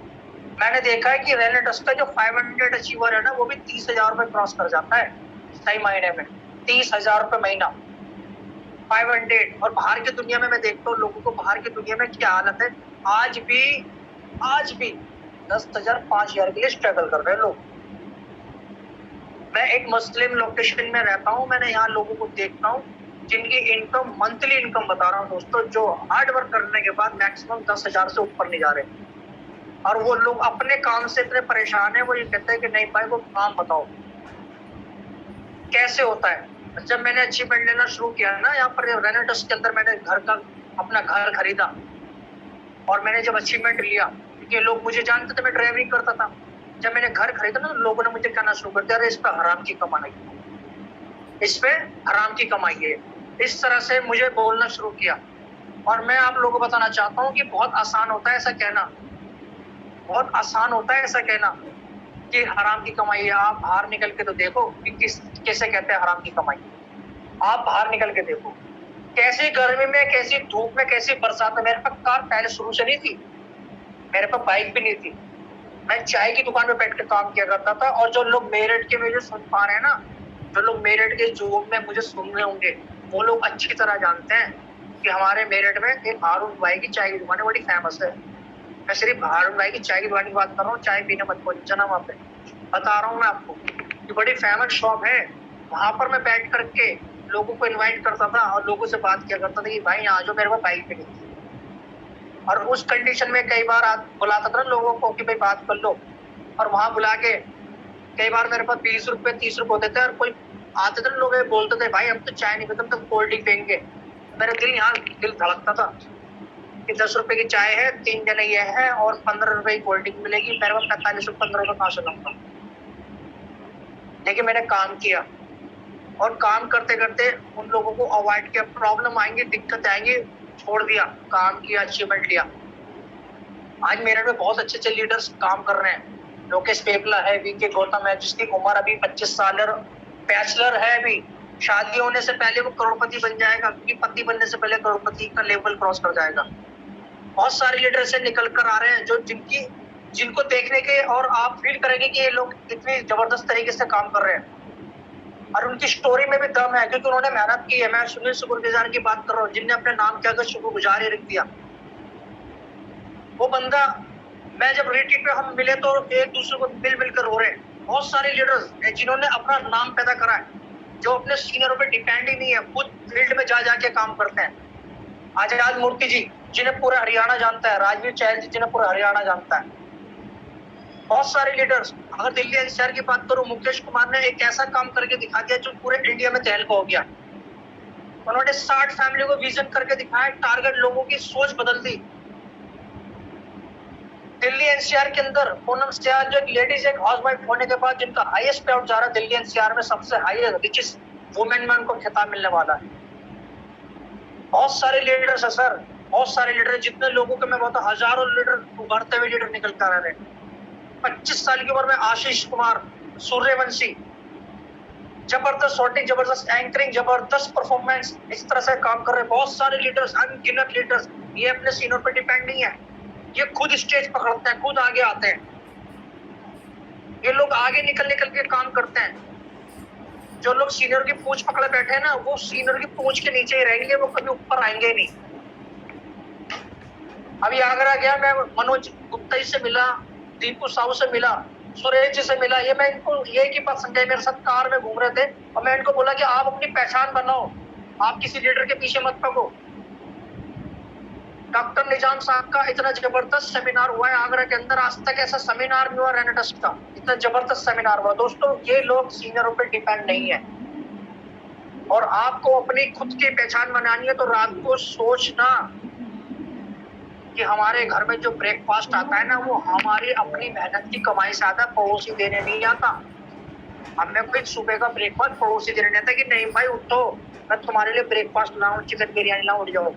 मैंने देखा है कि रेनेटस का जो 500 अचीवर है ना, वो भी 30,000 रुपए क्रॉस कर जाता है सही महीने में, 30,000 रुपए महीना। 500। और बाहर की दुनिया में मैं देखता हूँ लोगों को, बाहर की दुनिया में क्या हालत है। आज भी 10,000 5,000 के लिए स्ट्रगल कर रहे हैं लोग। मैं एक मुस्लिम लोकेशन में रहता हूँ, मैंने यहाँ लोगों को देखता हूँ जिनकी इनकम, मंथली इनकम बता रहा हूँ दोस्तों, जो हार्ड वर्क करने के बाद मैक्सिमम 10,000 से ऊपर नहीं जा रहे। और वो लोग अपने काम से इतने परेशान है, वो ये कहते हैं कि नहीं भाई वो काम बताओ कैसे होता है। जब मैंने अचीवमेंट लेना शुरू किया ना, यहाँ पर रेनेटस के अंदर मैंने अपना घर खरीदा, और मैंने जब अचीवमेंट लिया, क्योंकि लोग मुझे जानते थे मैं ड्राइविंग करता था, जब मैंने घर खरीदा ना, लोगों ने मुझे कहना शुरू कर दिया, अरे इस पे हराम की कमाई, इस पे हराम की कमाई है। इस तरह से मुझे बोलना शुरू किया। और मैं आप लोगों को बताना चाहता हूँ कि बहुत आसान होता है ऐसा कहना, बहुत आसान होता है ऐसा कहना कि हराम की कमाई है। आप बाहर निकल के तो देखो कि कैसे कहते हैं हराम की कमाई। आप बाहर निकल के देखो, कैसी गर्मी में, कैसी धूप में, कैसी बरसात में। मेरे पास कार पहले शुरू से नहीं थी, मेरे पास बाइक भी नहीं थी, मैं चाय की दुकान में बैठ के काम किया करता था। और जो लोग मेरठ के मुझे सुन पा रहे हैं ना, जो लोग मेरठ के जोन में मुझे सुन रहे होंगे, वो लोग अच्छी तरह जानते हैं कि हमारे मेरठ में एक हारून भाई की चाय की दुकान है, बड़ी फेमस है। मैं सिर्फ हारून भाई की चाय की दुकान की बात कर रहा हूँ, चाय पीने मत पहुंचना वहां पे, बता रहा हूँ मैं आपको कि बड़ी फेमस शॉप है। वहां पर मैं बैठ करके लोगों को इन्वाइट करता था और लोगों से बात किया करता था कि भाई यहाँ जो मेरे को बाइक पे नहीं। और उस कंडीशन में कई बार बुलाता था लोगों को कि भाई बात कर लो, और वहां बुला के कई बार मेरे पास 20 रुपए 30 रुपए होते थे, और कोई आते थे लोग बोलते थे भाई हम तो चाय नहीं पीते, हम तो कोल्ड ड्रिंक पियेंगे। मेरा दिल धड़कता था कि 10 रुपए की चाय है, 3 जने ये है, और 15 रुपए की कोल्ड ड्रिंक मिलेगी, मेरे पास 45 रुपए 15 रुपए कहाँ से लाऊंगा। लेकिन मैंने काम किया, और काम करते करते उन लोगों को अवॉइड किया, प्रॉब्लम आएंगी, दिक्कत आएंगी, छोड़ दिया, काम किया, अचीवमेंट लिया। आज मेरठ में बहुत अच्छे अच्छे लीडर्स काम कर रहे हैं। लोकेश पेपला है, वीके गौतम है, जिसकी उम्र अभी 25 साल है, बैचलर है, अभी शादी होने से पहले वो करोड़पति बन जाएगा, क्योंकि पति बनने से पहले करोड़पति का लेवल क्रॉस कर जाएगा। बहुत सारे लीडर से निकल कर आ रहे हैं जो जिनको देखने के और आप फील करेंगे कि ये लोग इतनी जबरदस्त तरीके से काम कर रहे हैं, और उनकी स्टोरी में भी दम है, क्योंकि उन्होंने मेहनत की है। मैं सुनील शुक्रगुजार की बात कर रहा हूँ, जिनने अपने नाम के आगे शुक्रगुजार ही रख दिया। वो बंदा, मैं जब रेटिंग पे हम मिले तो एक दूसरे को मिलकर रो रहे हैं। बहुत सारे लीडर्स जिन्होंने अपना नाम पैदा करा है, जो अपने सीनियरों पे डिपेंड ही नहीं है, खुद फील्ड में जा जाके काम करते हैं। आजाद मूर्ति जी जिन्हें पूरा हरियाणा जानता है, राजवीर चहल जी जिन्हें पूरा हरियाणा जानता है, बहुत सारे लीडर्स। अगर दिल्ली एनसीआर की बात करूं, मुकेश कुमार ने एक ऐसा काम करके दिखा दिया जो पूरे इंडिया में तहलका हो गया। उन्होंने 60 फैमिली को विजन करके दिखाया, टारगेट, लोगों की सोच बदल दी। दिल्ली एनसीआर के अंदर पूनम सियाल जो एक लेडीज, एक हाउसवाइफ होने के बाद जिनका हाईएस्ट पे आउट जा रहा है दिल्ली एनसीआर में, सबसे हाईएस्ट रिचेस्ट वुमेन में उनको खिताब मिलने वाला है। बहुत सारे लीडर्स है सर, बहुत सारे लीडर, जितने लोगों के मैं बहुत हजारों लीडर, उभरते हुए लीडर निकल कर आ रहे हैं। 25 साल की उम्र में आशीष कुमार, सूर्यवंशी, जबरदस्त शॉटिंग, जबरदस्त एंकरिंग, जबरदस्त परफॉर्मेंस, इस तरह से काम कर रहे हैं। बहुत सारे लीडर्स, अनगिनत लीडर्स, ये अपने सीनियर पर डिपेंड नहीं है, ये खुद स्टेज पकड़ते हैं, खुद आगे आते हैं। ये लोग आगे निकल के काम करते हैं। जो लोग सीनियर की पूंछ पकड़े बैठे हैं ना, वो सीनियर की पूंछ के नीचे ही रहेंगे, वो कभी ऊपर आएंगे नहीं। अभी आगरा गया, मैं मनोज गुप्ता से मिला, दीपू साहू से मिला, सुरेश जी से मिला। ये मैं इनको ये की बात समझाई, मेरे साथ कार में घूम रहे थे, और मैं इनको बोला कि आप अपनी पहचान बनाओ, आप किसी लीडर के पीछे मत पगो। डॉक्टर निजाम साहब का इतना जबरदस्त सेमिनार हुआ है आगरा के अंदर, आज तक ऐसा सेमिनार नहीं हुआ रेनेटस का, इतना जबरदस्त सेमिनार हुआ। दोस्तों, ये लोग सीनियरों पे डिपेंड नहीं है, और आपको अपनी खुद की पहचान बनानी है तो रात को सोचना कि हमारे घर में जो ब्रेकफास्ट आता है ना, वो हमारी अपनी मेहनत की कमाई से आता है, पड़ोसी देने नहीं आता। हमें कोई सुबह का ब्रेकफास्ट पड़ोसी देने नहीं आता कि नहीं भाई उठो मैं तुम्हारे लिए ब्रेकफास्ट लाऊं, चिकन बिरयानी लाऊं, उठ जाओ।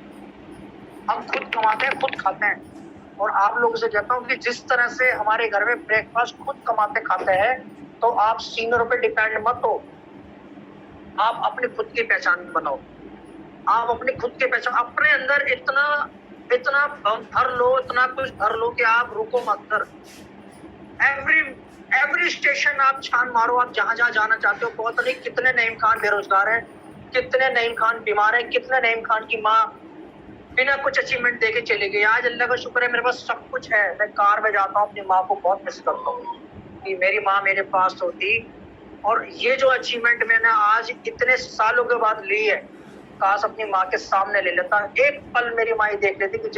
हम खुद कमाते हैं, खुद खाते हैं। और आप लोगों से कहता हूँ कि जिस तरह से हमारे घर में ब्रेकफास्ट खुद कमाते खाते हैं, तो आप सीनियरों पे डिपेंड मत हो, आप अपनी खुद की पहचान बनाओ। आप अपनी खुद की पहचान, अपने अंदर इतना भर लो, इतना कुछ भर लो कि आप रुको मत कर। एवरी स्टेशन आप छान मारो, आप जहां जहां जाना चाहते हो। बहुत नहीं कितने नए इम्कान बेरोजगार हैं, कितने नईम खान बीमार है, कितने नईम खान की माँ बिना कुछ अचीवमेंट देके चली गई। आज अल्लाह का शुक्र है मेरे पास सब कुछ है। मैं कार में जाता हूँ, अपनी माँ को बहुत मिस करता हूँ कि मेरी माँ मेरे पास होती। और ये जो अचीवमेंट मैंने आज इतने सालों के बाद ली है, काश अपनी माँ के सामने ले लेता। एक पल मेरी माँ ये देख लेती कि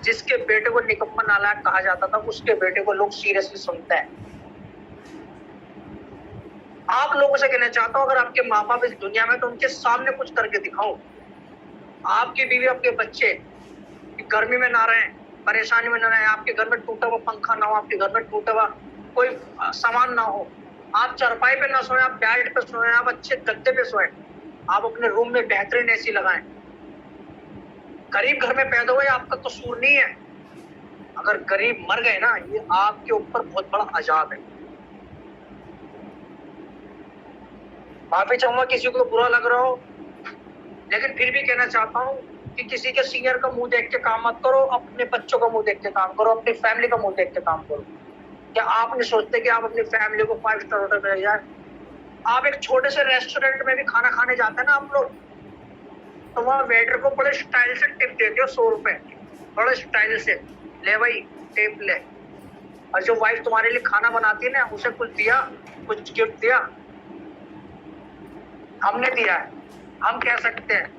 जिसके बेटे को निकम्मा नालायक कहा जाता था, उसके बेटे को लोग सीरियसली सुनते हैं। आप लोगों से कहना चाहता हूँ, अगर आपके माँ बाप इस दुनिया में, तो उनके सामने कुछ करके दिखाओ। आपकी बीवी, आपके बच्चे गर्मी में ना रहें, परेशानी में ना रहें, आपके घर में टूटा हुआ पंखा ना हो, आपके घर में टूटा हुआ कोई सामान ना हो, आप चारपाई पे ना सोएं, आप बेड पे सोएं, आप अच्छे गद्दे पे सोएं, आप अपने रूम में बेहतरीन एसी लगाएं। गरीब घर में पैदा हुए आपका कसूर नहीं है। अगर गरीब मर गए ना, ये आपके ऊपर बहुत बड़ा अजाब है। माफी चाहूंगा किसी को बुरा लग रहा हो, लेकिन फिर भी कहना चाहता हूँ कि किसी के सीनियर का मुंह देख के काम मत करो, अपने बच्चों का मुंह देख के काम करो, अपनी फैमिली का मुंह देख के काम करो। क्या आप नहीं सोचते कि आप अपनी फैमिली को 5 स्टार होटल में ले जाए? आप एक छोटे से रेस्टोरेंट में भी खाना खाने जाते हैं ना आप लोग, तो वहाँ वेटर को बड़े स्टाइल से टिप देते हो, 100 रुपए, बड़े स्टाइल से, ले भाई टिप ले। और जो वाइफ तुम्हारे लिए खाना बनाती है ना, उसे कुछ दिया, कुछ गिफ्ट दिया? हमने दिया है, हम कह सकते हैं।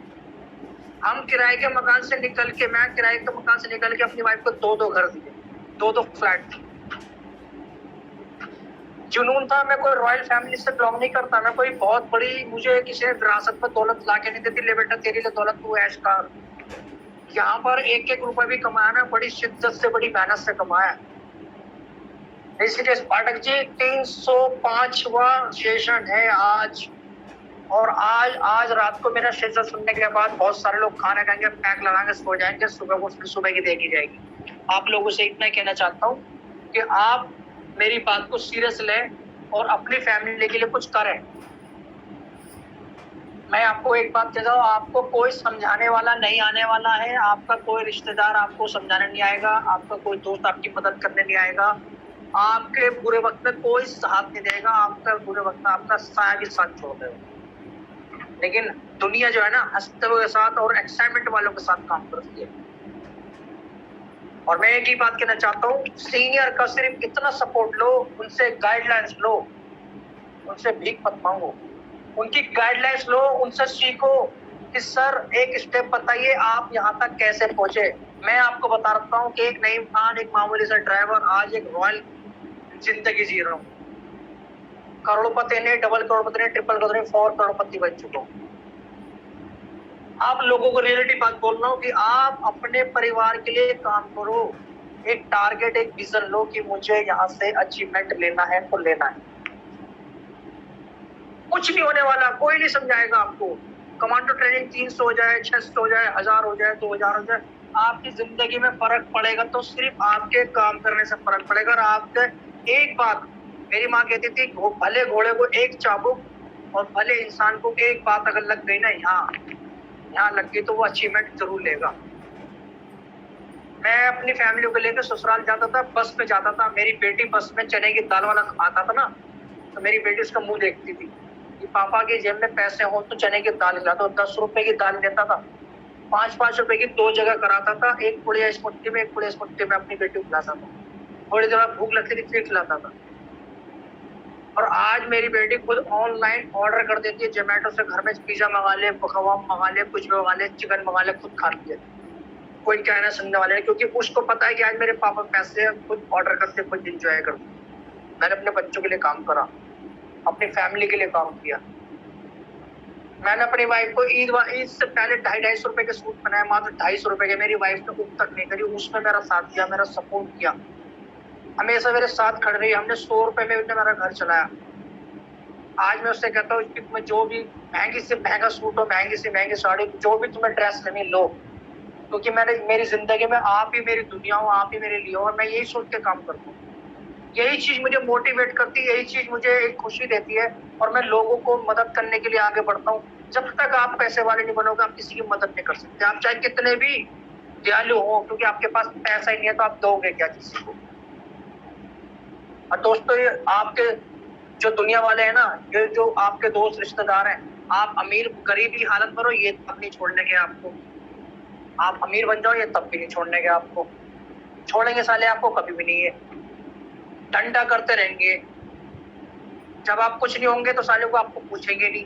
हम किराए के मकान से निकल के, मैं किराए के मकान से निकल के अपनी वाइफ को 2-2 घर दिए, 2-2 फ्लैट। जुनून था, मैं कोई रॉयल फैमिली से बिलोंग नहीं करता, मैं कोई बहुत बड़ी, मुझे किसी ने विरासत में दौलत ला के नहीं देती, ले बेटा तेरे लिए दौलत, तू ऐश कर। यहाँ पर एक एक रुपए भी कमाया ना, बड़ी शिद्दत से, बड़ी मेहनत से कमाया। इसलिए पाठक जी 305वां सेशन है आज, और आज रात को मेरा सेशन सुनने के बाद बहुत सारे लोग खाना खाएंगे, पैक लगाएंगे, सो जाएंगे, सुबह को सुबह की देखी जाएगी। आप लोगों से इतना कहना चाहता हूँ कि आप मेरी बात को सीरियस लें और अपनी फैमिली के लिए कुछ करें। मैं आपको एक बात कहता हूँ, आपको कोई समझाने वाला नहीं आने वाला है, आपका कोई रिश्तेदार आपको समझाने नहीं आएगा, आपका कोई दोस्त आपकी मदद करने नहीं आएगा, आपके बुरे वक्त में कोई साथ नहीं देगा, आपका बुरे वक्त में आपका साया भी साथ छोड़ देगा। लेकिन दुनिया जो है ना, हंसते हुए के साथ और एक्साइटमेंट वालों के साथ काम करती है। और मैं एक ही बात कहना चाहता हूँ, सीनियर का सिर्फ इतना सपोर्ट लो, उनसे गाइडलाइंस लो, उनसे भीख मत मांगो, उनकी गाइडलाइंस लो, उनसे सीखो कि सर एक स्टेप बताइए, आप यहाँ तक कैसे पहुंचे। मैं आपको बता रहा हूँ कि एक नईम खान, एक मामूली सा ड्राइवर, आज एक रॉयल जिंदगी जी रहा हूँ। करोड़पति ने, डबल करोड़पति ने, ट्रिपल करोड़पति, 4 करोड़पति बन चुका हूँ। आप लोगों को रियलिटी बात बोल रहा हूँ कि आप अपने परिवार के लिए काम करो, एक टारगेट, एक विजन लो कि मुझे यहाँ से अचीवमेंट लेना है तो लेना है। कुछ नहीं होने वाला, कोई नहीं समझाएगा आपको। कमांडो ट्रेनिंग 300 हो जाए, 600 हो जाए, 1000 हो जाए, 2000 हो जाए, आपकी जिंदगी में फर्क पड़ेगा तो सिर्फ आपके काम करने से फर्क पड़ेगा। और आपके एक बात, मेरी माँ कहती थी, भले घोड़े को एक चाबुक और भले इंसान को एक बात अगर लग गई ना, यहाँ लग गई, तो वो अचीवमेंट जरूर लेगा। मैं अपनी फैमिली को लेकर ससुराल जाता था, बस में जाता था, मेरी बेटी बस में चने की दाल वाला आता था ना, तो मेरी बेटी उसका मुंह देखती थी कि पापा की जेब में पैसे हो तो चने की दाल खिलाता। तो 10 रुपए की दाल लेता था, 5-5 रुपए की 2 जगह कराता था, एक पुड़िया इस मुट्ठी में, एक पुड़िया इस मुट्ठी में, अपनी बेटी को खिलाता था। थोड़ी देर बाद भूख लगती थी, फिर खिलाता था। और आज मेरी बेटी खुद ऑनलाइन ऑर्डर कर देती है, जोमेटो से, घर में पिज्जा मंगा ले, कबाब मंगा ले, कुछ भी मंगा ले, चिकन मंगा ले, खुद खाती है। कोई कहना सुनने वाले, क्योंकि उसको पता है कि आज मेरे पापा पैसे हैं, खुद ऑर्डर करते, खुद एंजॉय करते। मैंने अपने बच्चों के लिए काम करा, अपनी फैमिली के लिए काम किया। मैंने अपनी वाइफ को ईद से पहले 250 रुपए के सूट बनाए, मात्र 250 रुपए के। मेरी वाइफ ने उप तक नहीं करी, उसमें मेरा साथ दिया, मेरा सपोर्ट किया, हमेशा मेरे साथ खड़ रही। हमने 100 रुपए में उसने मेरा घर चलाया। आज मैं उससे कहता हूँ कि तुम्हें जो भी महंगी से महंगा सूट हो, महंगी से महंगी साड़ी, जो भी तुम्हें ड्रेस लेनी लो, क्योंकि मेरी जिंदगी में आप ही मेरी दुनिया हो, आप ही मेरे लिए हो, और मैं यही सोच के काम करता हूँ। यही चीज मुझे मोटिवेट करती है, यही चीज मुझे एक खुशी देती है, और मैं लोगों को मदद करने के लिए आगे बढ़ता हूँ। जब तक आप पैसे वाले नहीं बनोगे, आप किसी की मदद नहीं कर सकते, आप चाहे कितने भी दयालु हो, क्योंकि आपके पास पैसा ही नहीं है तो आप दोगे क्या किसी को। और दोस्तों, ये आपके जो दुनिया वाले हैं ना, ये जो आपके दोस्त रिश्तेदार हैं, आप अमीर गरीब की हालत करो, ये तब नहीं छोड़ने के आपको। आप अमीर बन जाओ, ये तब भी नहीं छोड़ने के आपको। छोड़ेंगे साले आपको कभी भी नहीं है। डंडा करते रहेंगे। जब आप कुछ नहीं होंगे तो साले को आपको पूछेंगे नहीं,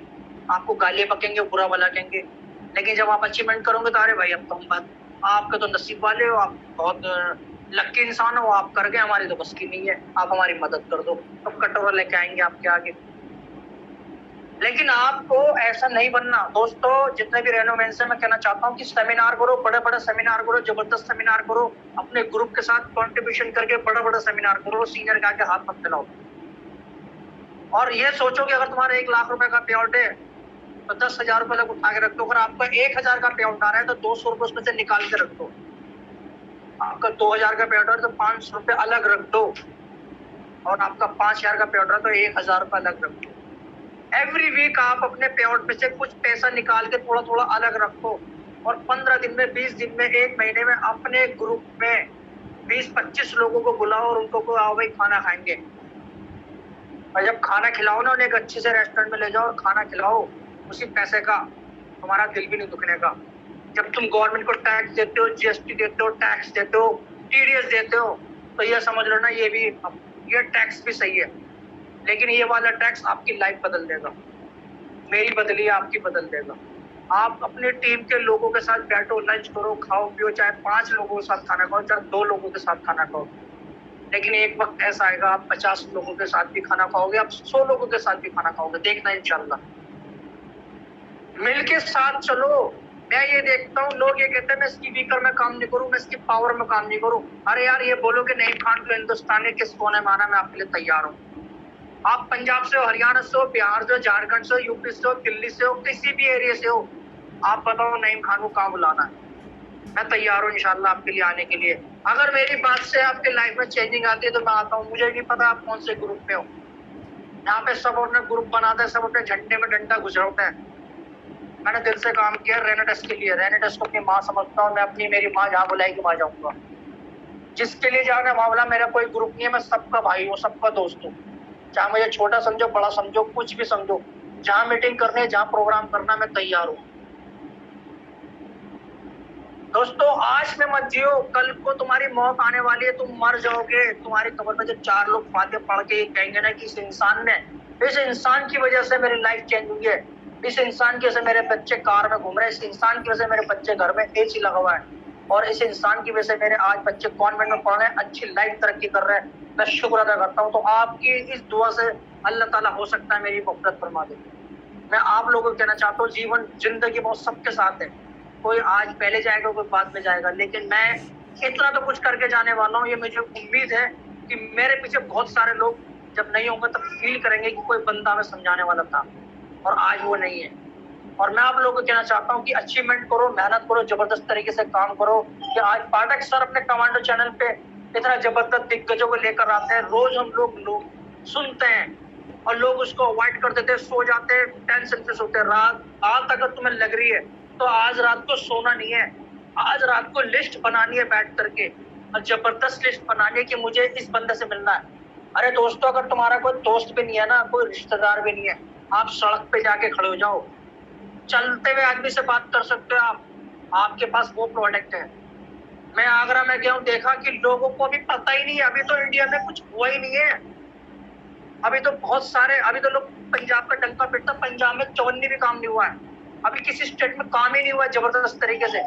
आपको गालियां बकेंगे, बुरा भला कहेंगे। लेकिन जब आप अचीवमेंट करोगे तो अरे भाई अब तो हम बात, आपके तो नसीब वाले हो, आप बहुत लक्की इंसान हो, आप कर गए, हमारी तो बस की नहीं है, आप हमारी मदद कर दो, तो कटोरा लेके आएंगे आपके आगे। लेकिन आपको ऐसा नहीं बनना दोस्तों। जितने भी रेनोवेशन से मैं कहना चाहता हूँ कि सेमिनार करो, बड़े बड़े सेमिनार करो, जबरदस्त सेमिनार करो, अपने ग्रुप के साथ कंट्रीब्यूशन करके बड़ा बड़ा सेमिनार करो, सीनियर के आगे हाथ मत फैलाओ। और ये सोचो कि अगर तुम्हारा 1 लाख रुपए का पे आउट है तो 10,000 रुपए तक उठा के रख दो। अगर आपका 1,000 का पे आउट आ रहा है तो 200 रुपए उसमें से निकाल के रख दो। आपका 2,000 का पे आउट है तो 500 रुपए अलग रख दो। और आपका 5,000 का पे आउट है तो 1,000 रुपए अलग रख दो। एवरी वीक आप अपने पे आउट में से कुछ पैसा निकाल के थोड़ा थोड़ा अलग रखो। और 15 दिन में, 20 दिन में, 1 महीने में अपने ग्रुप में 20-25 लोगों को बुलाओ और उनको को आओ भाई खाना खाएंगे। और जब खाना खिलाओ ना, उन्हें एक अच्छे से रेस्टोरेंट में ले जाओ और खाना खिलाओ, उसी पैसे का तुम्हारा दिल भी नहीं दुखने का। जब तुम गवर्नमेंट को टैक्स देते हो, जीएसटी देते हो, टैक्स देते हो, टीडीएस देते हो, तो ये समझ लो ना ये टैक्स भी सही है। लेकिन ये वाला टैक्स आपकी लाइफ बदल देगा, मेरी बदली है, आपकी बदल देगा। आप अपने टीम के लोगों के साथ बैठो, लंच करो, खाओ पियो, चाहे 5 लोगों के साथ खाना खाओ, चाहे 2 लोगों के साथ खाना खाओ। लेकिन एक वक्त ऐसा आएगा आप 50 लोगों के साथ भी खाना खाओगे, आप 100 लोगों के साथ भी खाना खाओगे, देखना इंशाल्लाह। मिलके साथ चलो। मैं ये देखता हूँ लोग ये कहते हैं मैं इसकी वीकर में काम नहीं करूँ, मैं इसकी पावर में काम नहीं करूँ। अरे यार ये बोलो कि नईम खान को हिंदुस्तान के किस कोने में आना, मैं आपके लिए तैयार हूँ। आप पंजाब से हो, हरियाणा से हो, बिहार से हो, झारखंड से हो, यूपी से हो, दिल्ली से हो, किसी भी एरिया से हो, आप बताओ नईम खान को कहाँ बुलाना है, मैं तैयार हूँ इंशाल्लाह आपके लिए आने के लिए। अगर मेरी बात से आपके लाइफ में चेंजिंग आती है तो मैं आता हूँ। मुझे नहीं पता आप कौन से ग्रुप में हो। यहाँ पे सब अपने ग्रुप बनाते हैं, सब अपने झंडे में डंडा गुजरते हैं। मैंने दिल से काम किया रेनेटेस के लिए। रेनेटेस को अपनी माँ समझता हूँ मैं, अपनी मेरी माँ जहाँ बुलाएगी वहाँ जाऊंगा। जिसके लिए जाना मामला, मेरा कोई ग्रुप नहीं है, मैं सबका भाई हूँ, सबका दोस्त हूँ। चाहे मुझे छोटा समझो, बड़ा समझो, कुछ भी समझो, जहाँ मीटिंग करनी है, जहाँ प्रोग्राम करना, मैं तैयार हूँ। दोस्तों आज में मत जियो, कल को तुम्हारी मौत आने वाली है, तुम मर जाओगे। तुम्हारी कब्र में जब 4 लोग फातिहा पढ़ के कहेंगे ना कि इस इंसान की वजह से मेरी लाइफ चेंज हुई है, इस इंसान की वजह से मेरे बच्चे कार में घूम रहे हैं, इस इंसान की वजह से मेरे बच्चे घर में एसी लगा हुआ है, और इस इंसान की वजह से मेरे आज बच्चे कॉन्वेंट में पढ़ रहे हैं, अच्छी लाइफ तरक्की कर रहे हैं, मैं शुक्र अदा करता हूँ। तो आपकी इस दुआ से अल्लाह ताला हो सकता है मेरी मग़फ़िरत फरमा दे। मैं आप लोगों को कहना चाहता हूँ, जीवन जिंदगी बहुत सबके साथ है, कोई आज पहले जाएगा, कोई बाद में जाएगा, लेकिन मैं इतना तो कुछ करके जाने वाला हूँ। ये मुझे उम्मीद है कि मेरे पीछे बहुत सारे लोग जब नहीं होंगे तब फील करेंगे कि कोई बंदा हमें समझाने वाला था, और आज वो नहीं है। और मैं आप लोगों को कहना चाहता हूँ कि अचीवमेंट करो, मेहनत करो, जबरदस्त तरीके से काम करो। कि आज पाठक सर अपने कमांडो चैनल पे इतना जबरदस्त दिग्गजों को लेकर आते हैं, रोज हम लोग सुनते हैं और लोग उसको अवॉइड कर देते हैं, सो जाते हैं, टेंशन से सोते हैं। रात अगर तुम्हें लग रही है तो आज रात को सोना नहीं है, आज रात को लिस्ट बनानी है बैठ करके, और जबरदस्त लिस्ट बनानी है कि मुझे इस बंदे से मिलना है। अरे दोस्तों अगर तुम्हारा कोई दोस्त भी नहीं है ना, कोई रिश्तेदार भी नहीं है, आप सड़क पे जाके खड़े हो जाओ, चलते हुए आदमी से बात कर सकते हो आप, आपके पास वो प्रोडक्ट है। मैं आगरा में गया हूँ, देखा कि लोगों को अभी पता ही नहीं है, अभी तो इंडिया में कुछ हुआ ही नहीं है। अभी तो बहुत सारे, अभी तो लोग पंजाब का डंका पिटता, पंजाब में चवन्नी भी काम नहीं हुआ है, अभी किसी स्टेट में काम ही नहीं हुआ है जबरदस्त तरीके से।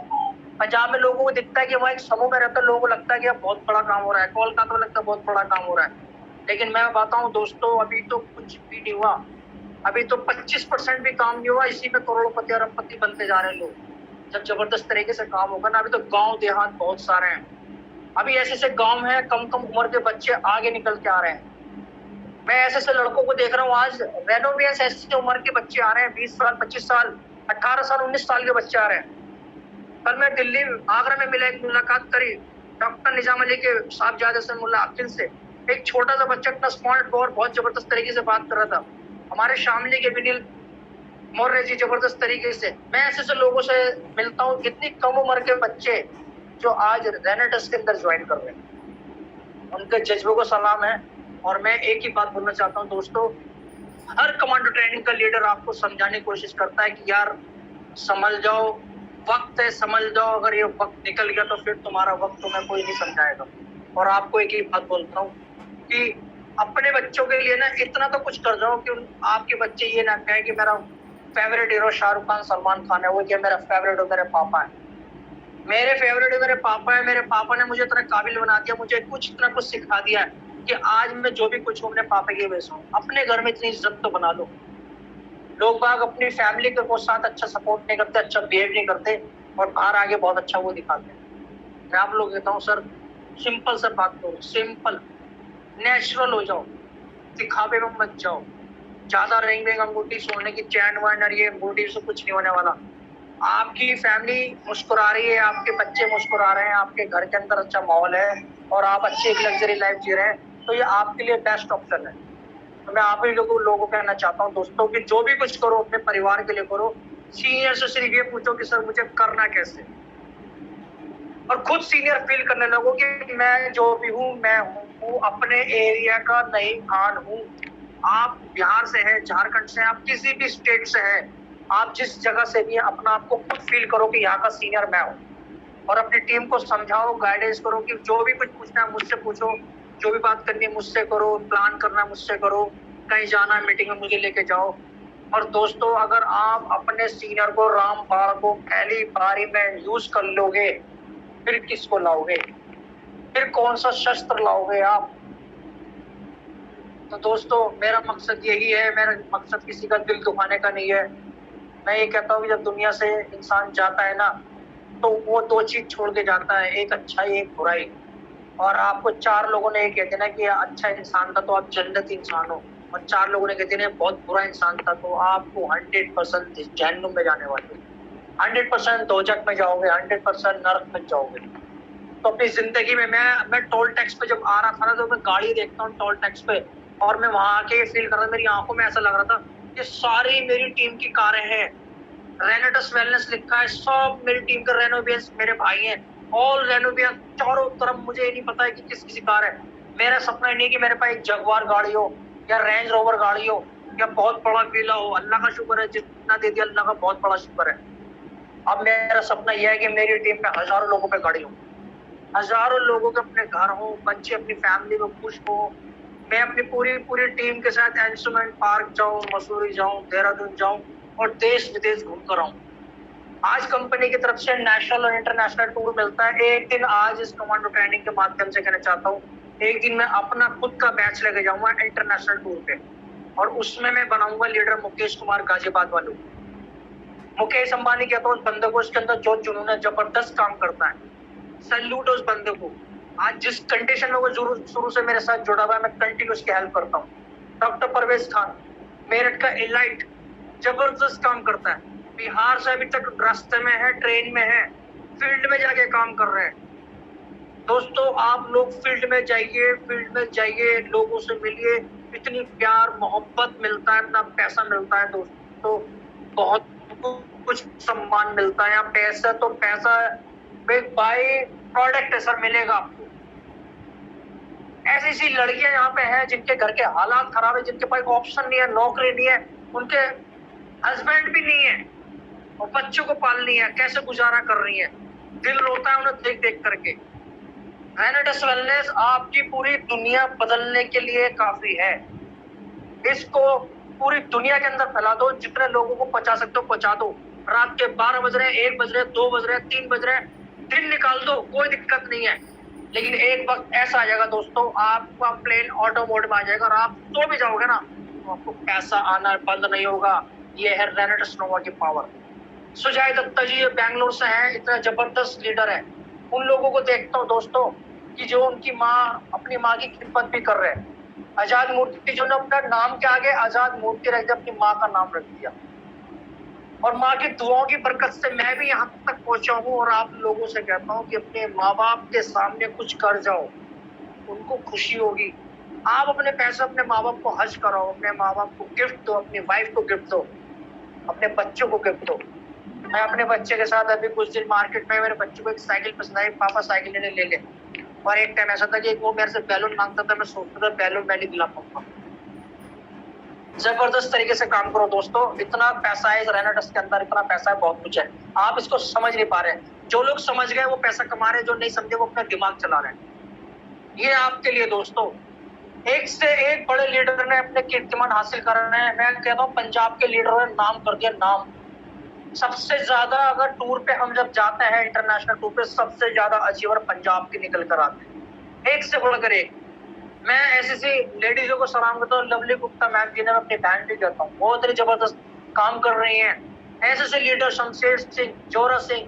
पंजाब में लोगों को दिखता है कि वहाँ एक समूह में रहता है, लोगों को लगता है कि बहुत बड़ा काम हो रहा है, कोलकाता में लगता है बहुत बड़ा काम हो रहा है। लेकिन मैं बताऊं दोस्तों, अभी तो कुछ भी नहीं हुआ, अभी तो 25% भी काम नहीं हुआ, इसी में करोड़पति अरबपति बनते जा रहे हैं लोग। जब जबरदस्त तरीके से काम होगा ना, अभी तो गांव देहात बहुत सारे हैं, अभी ऐसे ऐसे गांव हैं, कम कम उम्र के बच्चे आगे निकल के आ रहे हैं। मैं ऐसे ऐसे लड़कों को देख रहा हूँ, आज रेनोवेशन ऐसे उम्र के बच्चे आ रहे हैं, 20 साल, 25 साल, 18 साल, 19 साल के बच्चे आ रहे हैं। कल मैं दिल्ली आगरा में मिला, एक मुलाकात करी डॉक्टर निजाम अली के साहबजादे से, मुल्ला अकील से। एक छोटा सा बच्चा इतना स्मार्ट और बहुत जबरदस्त तरीके से बात कर रहा था। हमारे शामली के विनील मौर्य जी जबरदस्त तरीके से। मैं ऐसे ऐसे लोगों से मिलता हूँ, कितनी कम उम्र के बच्चे जो आज रेनेटेस के अंदर ज्वाइन कर रहे हैं, उनके जज्बे को सलाम है। और मैं एक ही बात बोलना चाहता हूँ दोस्तों, हर कमांडो ट्रेनिंग का लीडर आपको समझाने की कोशिश करता है कि यार संभल जाओ, वक्त है, संभल जाओ, अगर ये वक्त निकल गया तो फिर तुम्हारा वक्त तुम्हें कोई नहीं समझाएगा। और आपको एक ही बात बोलता हूँ कि अपने बच्चों के लिए ना इतना तो कुछ कर जाओ कि आपके बच्चे ये ना कहे कि मेरा फेवरेट हीरो शाहरुख खान, सलमान खान है, वो क्या मेरा फेवरेट हो मेरे पापा है। मेरे फेवरेट मेरे पापा है। मेरे पापा ने मुझे इतना काबिल बना दिया, मुझे कुछ इतना कुछ सिखा दिया है कि आज मैं जो भी कुछ हूँ अपने पापा की वजह से हूँ। अपने घर में इतनी इज्जत तो बना लो। लोग बाग अपनी फैमिली के साथ अच्छा सपोर्ट नहीं करते, अच्छा बिहेव नहीं करते, और बाहर आगे बहुत अच्छा वो दिखाते हैं। मैं आप लोग कहता हूँ सर, सिंपल से बात करो, सिंपल नेचुरल हो जाओ, दिखावे में मत जाओ। ज्यादा रिंग रिंग अंगूठी सोने की चैन वैन और ये अंगूठी से कुछ नहीं होने वाला। आपकी फैमिली मुस्कुरा रही है, आपके बच्चे मुस्कुरा रहे हैं, आपके घर के अंदर अच्छा माहौल है और आप अच्छी एक लग्जरी लाइफ जी रहे हैं, तो ये आपके लिए बेस्ट ऑप्शन है। तो मैं आप ही लोगों को कहना चाहता हूँ दोस्तों कि जो भी कुछ करो अपने परिवार के लिए करो। सीनियर से सिर्फ ये पूछो कि सर मुझे करना कैसे, और खुद सीनियर फील करने लगो कि मैं जो भी हूँ मैं हूँ अपने एरिया का नईम खान हूँ। आप बिहार से हैं, झारखंड से हैं, आप किसी भी स्टेट से हैं, आप जिस जगह से भी हैं, अपना आपको खुद फील करो कि यहाँ का सीनियर मैं हूँ। और अपनी टीम को समझाओ, गाइडेंस करो कि जो भी कुछ पूछना है मुझसे पूछो, जो भी बात करनी है मुझसे करो, प्लान करना है मुझसे करो, कहीं जाना है मीटिंग में मुझे लेके जाओ। और दोस्तों अगर आप अपने सीनियर को, रामबाण को पहली बारी में यूज कर लोगे, फिर किसको लाओगे, फिर कौन सा शस्त्र लाओगे आप। तो दोस्तों मेरा मकसद यही है, मेरा मकसद किसी का दिल दुखाने का नहीं है। मैं ये कहता हूँ कि जब दुनिया से इंसान जाता है ना, तो वो दो चीज छोड़ के जाता है, एक अच्छाई एक बुराई। और आपको चार लोगों ने ये कह देना कि अच्छा इंसान था तो आप जन्नत इंसान हो, और चार लोगों ने कह देना बहुत बुरा इंसान था तो आपको 100% जहन्नुम में जाने वाले, 100% दोजख में जाओगे, 100% नरक में जाओगे। तो अपनी जिंदगी में मैं टोल टैक्स पे जब आ रहा था ना, तो मैं गाड़ी देखता हूँ टोल टैक्स पे, और मैं वहां आके फील कर रहा था, मेरी आंखों में ऐसा लग रहा था कि सारी मेरी टीम की कारें हैं, रेनेटस वेलनेस लिखा है, सब मेरी टीम के रेनोवियंस मेरे भाई हैं, ऑल रेनोवियंस चारों तरफ। मुझे ये नहीं पता है कि किस किसी कार है। मेरा सपना नहीं कि मेरे पास एक जगुआर गाड़ी हो या रेंज रोवर गाड़ी हो या बहुत बड़ा विला हो। अल्लाह का शुक्र है, जितना दे दिया अल्लाह का बहुत बड़ा शुक्र है। अब मेरा सपना यह है कि मेरी टीम में हजारों लोगों पे गाड़ी हो, हजारों लोगों के अपने घर हो, बच्चे अपनी फैमिली में खुश हो। मैं अपनी पूरी टीम के साथ एंसुमेंट पार्क जाऊं, मसूरी जाऊं, देहरादून जाऊं और देश विदेश घूम कर आऊं। आज कंपनी की तरफ से नेशनल और इंटरनेशनल टूर मिलता है। एक दिन आज इस कमांडो ट्रेनिंग के माध्यम से कहना चाहता हूँ, एक दिन मैं अपना खुद का बैच लेके जाऊंगा इंटरनेशनल टूर पे, और उसमें मैं बनाऊंगा लीडर मुकेश कुमार गाजियाबाद वालों। मुकेश अंबानी कहता हूँ उस बंदे को, उसके अंदर जो जुनून है, जबरदस्त काम करता है, सैल्यूट उस बंदे को। आज जिस कंडीशन में वो शुरू से मेरे साथ जुड़ा हुआ है, मैं कंटिन्यू उसकी हेल्प करता हूँ। डॉक्टर परवेज खान, मेरठ का एलाइट, जबरदस्त काम करता है, बिहार से अभी तक रास्ते में है, ट्रेन में है, फील्ड में जाके काम कर रहे हैं। दोस्तों आप लोग फील्ड में जाइए, लोगों से मिलिए, इतनी प्यार मोहब्बत मिलता है, इतना पैसा मिलता है दोस्तों, बहुत कुछ सम्मान मिलता है। यहाँ पैसा तो पैसा बाई प्रोडक्ट है सर, मिलेगा आपको। ऐसी ऐसी लड़कियां यहाँ पे हैं जिनके घर के हालात खराब है, जिनके पास ऑप्शन नहीं है, नौकरी नहीं है, उनके हस्बैंड भी नहीं है और बच्चों को पालनी है, कैसे गुजारा कर रही है। दिल रोता है उन्हें देख देख करके। रेनेटस वेलनेस आपकी पूरी दुनिया बदलने के लिए काफी है। इसको पूरी दुनिया के अंदर फैला दो, जितने लोगों को पहुंचा सकते हो पहुंचा दो। रात के 12 बज रहे, 1 बज रहे, 2 बज रहे, 3 बज रहे, दिन निकाल दो, कोई दिक्कत नहीं है। लेकिन एक वक्त ऐसा आ जाएगा दोस्तों, आपका प्लेन ऑटो मोड में आ जाएगा और आप तो भी जाओगे ना, तो आपको पैसा आना बंद नहीं होगा। ये है रेनेटस नोवा की पावर। सुजय दत्ता जी ये बैंगलोर से हैं, इतना जबरदस्त लीडर है। उन लोगों को देखता हूँ दोस्तों कि जो उनकी माँ, अपनी माँ की खिदमत भी कर रहे हैं। आजाद मूर्ति जो ने अपना नाम के आगे आजाद मूर्ति रख दिया, अपनी माँ का नाम रख दिया, और माँ की दुआओं की बरकत से मैं भी यहाँ तक पहुंचा हूँ। और आप लोगों से कहता हूँ कि अपने माँ बाप के सामने कुछ कर जाओ, उनको खुशी होगी। आप अपने पैसे अपने माँ बाप को हज कराओ, अपने माँ बाप को गिफ्ट दो, अपनी वाइफ को गिफ्ट दो, अपने बच्चों को गिफ्ट दो। मैं अपने बच्चे के साथ अभी कुछ दिन मार्केट में, मेरे बच्चों को एक साइकिल पसंद आई, पापा साइकिल लेने ले ले। और एक टाइम ऐसा था कि वो मेरे से बैलून मांगता था, मैं सोचता था बैलून मैं नहीं दिला पाऊंगा। जबरदस्त तरीके से काम करो दोस्तों। इतना पैसा है इस रेनेडस के अंदर, इतना पैसा है, बहुत कुछ है। आप इसको समझ नहीं पा रहे हैं। जो लोग समझ गए वो पैसा कमा रहे हैं, जो नहीं समझे वो अपना दिमाग चला रहे हैं। ये आपके लिए दोस्तों, एक से एक बड़े लीडर ने अपने कीर्तिमान हासिल कर रहे हैं। मैं कहता हूँ पंजाब के लीडरों ने नाम कर दिया, नाम। सबसे ज्यादा अगर टूर पे हम जब जाते हैं, इंटरनेशनल टूर पे, सबसे ज्यादा अचीवर पंजाब के निकल कर आते हैं, एक से बढ़कर एक। मैं ऐसी लेडीजों को सलाम करता हूँ। लवली गुप्ता मैम जी ने, मैं अपनी बहन भी कहता हूँ, बहुत ही जबरदस्त काम कर रही हैं। ऐसे लीडर, शमशेर सिंह, जोरा सिंह,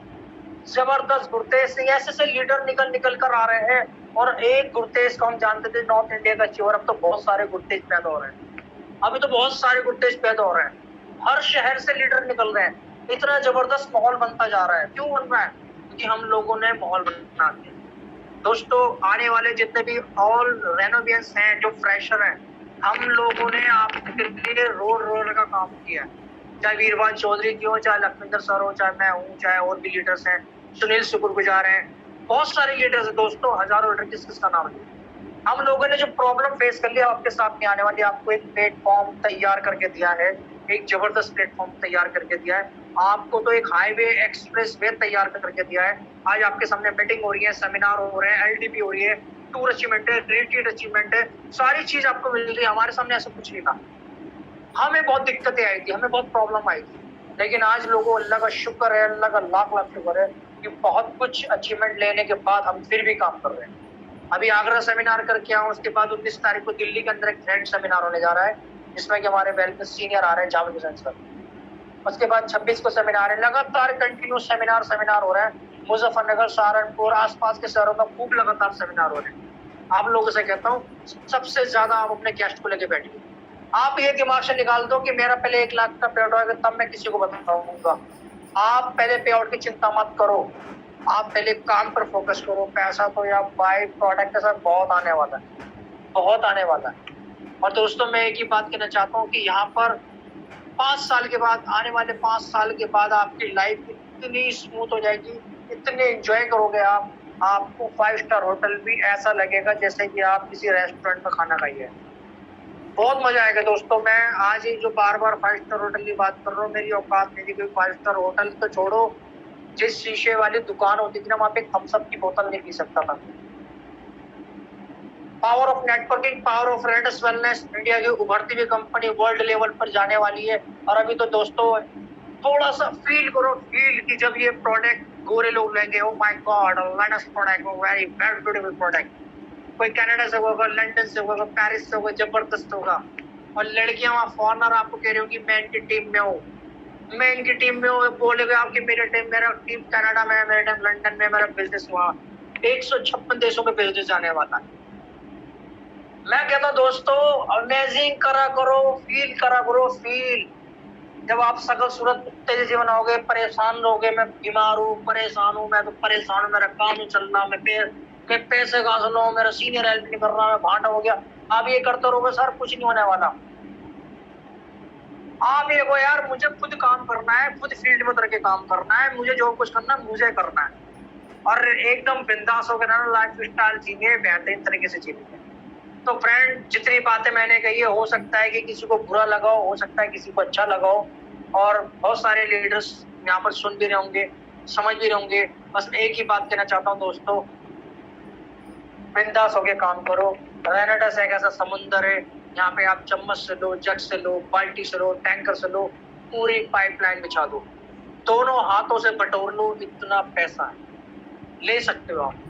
जबरदस्त गुरतेज सिंह, ऐसे लीडर निकल कर आ रहे हैं। और एक गुरतेज को हम जानते थे नॉर्थ इंडिया का अचीवर, अब तो बहुत सारे गुरतेज पैदा हो रहे हैं। अभी तो बहुत सारे गुरतेज पैदा हो रहे हैं, हर शहर से लीडर निकल रहे हैं। इतना जबरदस्त माहौल बनता जा रहा है। क्यों बन रहा है? क्योंकि हम लोगों ने माहौल बना दिया। दोस्तों, आने वाले जितने भी ऑल रेनोवियंस हैं, जो फ्रेशर हैं, हम लोगों ने आपके लिए रोड का काम किया है। चाहे वीरवान चौधरी जी हो, चाहे लखविंदर सर हो, चाहे मैं हूँ, चाहे और भी लीडर्स हैं, सुनील शुक्रगुजार हैं, बहुत सारे लीडर्स हैं दोस्तों, हजारों लीडर, किसका नाम है। हम लोगों ने जो प्रॉब्लम फेस कर लिया, आपके सामने आने वाली, आपको एक प्लेटफॉर्म तैयार करके दिया है, एक जबरदस्त प्लेटफॉर्म तैयार करके दिया है। आपको तो एक हाईवे एक्सप्रेस वे तैयार करके दिया है। आज आपके सामने मीटिंग हो रही है, सेमिनार हो रहे हैं, एलडीपी हो रही है, टूर अचीवमेंट है, रिट्रीट अचीवमेंट है, सारी चीज आपको मिल रही है। हमारे सामने ऐसा कुछ नहीं था। हमें बहुत दिक्कतें आई थी, हमें बहुत प्रॉब्लम आई थी, लेकिन आज लोगों, अल्लाह का शुक्र है, अल्लाह का लाख लाख शुक्र है कि बहुत कुछ अचीवमेंट लेने के बाद हम फिर भी काम कर रहे हैं। अभी आगरा सेमिनार करके आऊँ, उसके बाद 19 तारीख को दिल्ली के अंदर एक ग्रैंड सेमिनार होने जा रहा है, जिसमें कि हमारे वेल सीनियर आ रहे हैं, जावेद हुसैन सर। उसके बाद 26 को सेमिनार है। लगातार कंटिन्यू सेमिनार हो रहे हैं। मुजफ्फरनगर, सहारनपुर, आसपास के शहरों में खूब लगातार सेमिनार हो रहे हैं। आप लोगों से कहता हूँ, सबसे ज्यादा आप अपने गेस्ट को लेके बैठिए। आप ये दिमाग से निकाल दो कि मेरा पहले 1 लाख का पे आउट होगा, तब मैं किसी को बताऊंगा। आप पहले पे आउट की चिंता मत करो, आप पहले काम पर फोकस करो। पैसा तो या बाय प्रोडक्ट के साथ बहुत आने वाला है, बहुत आने वाला है। और दोस्तों, मैं एक ही बात कहना चाहता हूँ कि यहाँ पर 5 साल के बाद, आने वाले 5 साल के बाद आपकी लाइफ इतनी स्मूथ हो जाएगी, इतने एंजॉय करोगे आप। आपको 5 स्टार होटल भी ऐसा लगेगा जैसे कि आप किसी रेस्टोरेंट में खाना खाइए। बहुत मजा आएगा दोस्तों। मैं आज ही जो बार 5 स्टार होटल की बात कर रहा हूँ, मेरी औकात नहीं थी कोई 5 स्टार होटल तो छोड़ो, जिस शीशे वाली दुकान होती थी ना, वहां पे थम्स अप की बोतल नहीं पी सकता था। Power of networking, power of radius wellness, India की उभरती हुई कंपनी वर्ल्ड लेवल पर जाने वाली है। और अभी तो दोस्तों थोड़ा सा फील करो, फील कि जब ये प्रोडक्ट गोरे लोग लेंगे, oh my God, very very beautiful product. कोई कनाडा से होगा, लंदन से होगा, पेरिस से होगा, जबरदस्त होगा। और लड़कियां वहां फॉरनर आपको कह रही होगी मैं इनकी टीम में हूँ, मैं इनकी टीम में हूँ, बोलेगे आपकी मेरा टीम कनाडा में है, मेरा टीम लंदन में, मेरा बिजनेस वहाँ 156 देशों में बिजनेस जाने वाला है। मैं कहता हूँ दोस्तों, अमेजिंग करा करो, फील करा करो, फील। जब आप सकल सूरत तेजी से बनाओगे, परेशान रहोगे, मैं बीमार हूँ, परेशान हूँ, मैं तो परेशान हूँ, मेरा काम नहीं चल रहा, मैं पैसे कहाँ से लूं, मेरा सीनियर हेल्प नहीं कर रहा, मैं भाटा हो गया। आप ये करते रहोगे सर, कुछ नहीं होने वाला। आप ये को यार, मुझे खुद काम करना है, खुद फील्ड में उतर के काम करना है, मुझे जो कुछ करना है मुझे करना है, और एकदम बिंदास होकर ना लाइफ स्टाइल जीने, बेहतरीन तरीके से जीने। तो फ्रेंड, जितनी बातें मैंने कही है, हो सकता है कि किसी को बुरा लगा हो सकता है किसी को अच्छा लगा हो, और बहुत सारे लीडर्स यहाँ पर सुन भी रहे होंगे, समझ भी रहे होंगे। बस एक ही बात कहना चाहता हूँ दोस्तों, बिंदास होके काम करो। रेनेडस एक ऐसा समुंदर है, यहाँ पे आप चम्मच से लो, जग से लो, बाल्टी से लो, टैंकर से लो, पूरी पाइपलाइन बिछा दो, दोनों हाथों से बटोर लो, इतना पैसा है, ले सकते हो आप।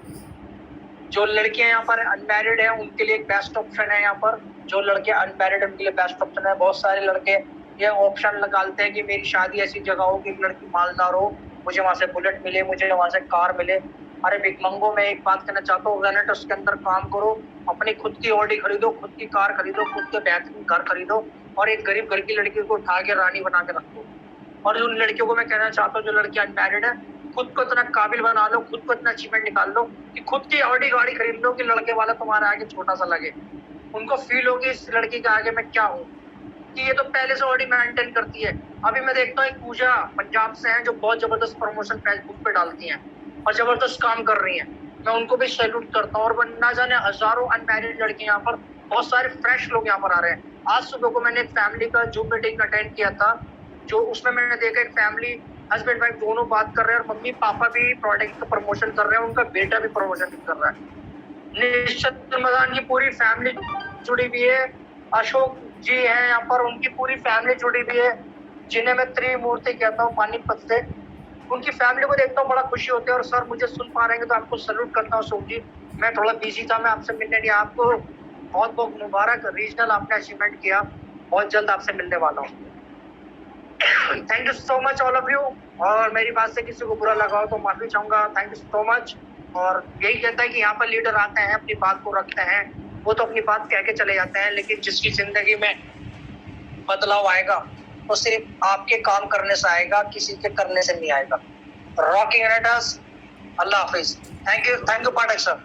जो लड़कियां यहाँ पर अनमैरिड हैं उनके लिए एक बेस्ट ऑप्शन है। यहाँ पर जो लड़के अनमैरिड है उनके लिए बेस्ट ऑप्शन है। बहुत सारे लड़के ये ऑप्शन निकालते हैं कि मेरी शादी ऐसी जगह हो कि लड़की मालदार हो, मुझे वहां से बुलेट मिले, मुझे वहां से कार मिले। अरे भिकमंगो, मैं एक बात कहना चाहता हूँ, रेनेडस के अंदर काम करो, अपनी खुद की ऑडी खरीदो, खुद की कार खरीदो, खुद के बेहतरीन घर खरीदो, और एक गरीब घर की लड़की को उठा के रानी बना के रखो। और उन लड़कियों को मैं कहना चाहता हूँ, जो लड़की अनमैरिड है, खुद को इतना काबिल बना लो, खुद को इतना अचीवमेंट निकाल लो कि खुद की ऑडी गाड़ी खरीद लो कि लड़के वाला तुम्हारे आगे छोटा सा लगे। उनको फील होगी इस लड़की के आगे मैं क्या हूँ, कि ये तो पहले से ऑडी मेंटेन करती है। अभी मैं देखता हूँ एक पूजा पंजाब से है, जो बहुत जबरदस्त प्रमोशन फेसबुक पे डालती हैं और जबरदस्त काम कर रही हैं। मैं उनको भी सैल्यूट करता हूँ। और ना जाने हजारों अनमैरिड लड़के यहाँ पर, बहुत सारे फ्रेश लोग यहाँ पर आ रहे हैं। आज सुबह को मैंने एक फैमिली का जूम मीटिंग अटेंड किया था, जो उसमें मैंने देखा एक फैमिली हस्बैंड वाइफ दोनों बात कर रहे हैं और मम्मी पापा भी प्रोडक्ट का प्रमोशन कर रहे हैं, उनका बेटा भी प्रमोशन कर रहा है। निश्चित मदान की पूरी फैमिली जुड़ी हुई है, अशोक जी हैं यहाँ पर, उनकी पूरी फैमिली जुड़ी हुई है, जिन्हें मैं त्रिमूर्ति कहता हूँ पानीपत से। उनकी फैमिली को देखता हूँ बड़ा खुशी होती है। और सर मुझे सुन पा रहे हैं तो आपको सैल्यूट करता हूँ अशोक जी। मैं थोड़ा बिजी था, मैं आपसे मिलने नहीं, आपको बहुत बहुत मुबारक, रीजनल आपने अचीवमेंट किया, बहुत जल्द आपसे मिलने वाला हूँ। Thank you so much all of you. और मेरी बात से किसी को बुरा लगा हो तो माफी चाहूंगा, थैंक यू सो मच। और यही कहता है कि यहाँ पर लीडर आते हैं, अपनी बात को रखते हैं, वो तो अपनी बात कह के चले जाते हैं, लेकिन जिसकी जिंदगी में बदलाव आएगा वो सिर्फ आपके काम करने से आएगा, किसी के करने से नहीं आएगा। Rocking readers, Allah Hafiz. Thank you Pathak sir.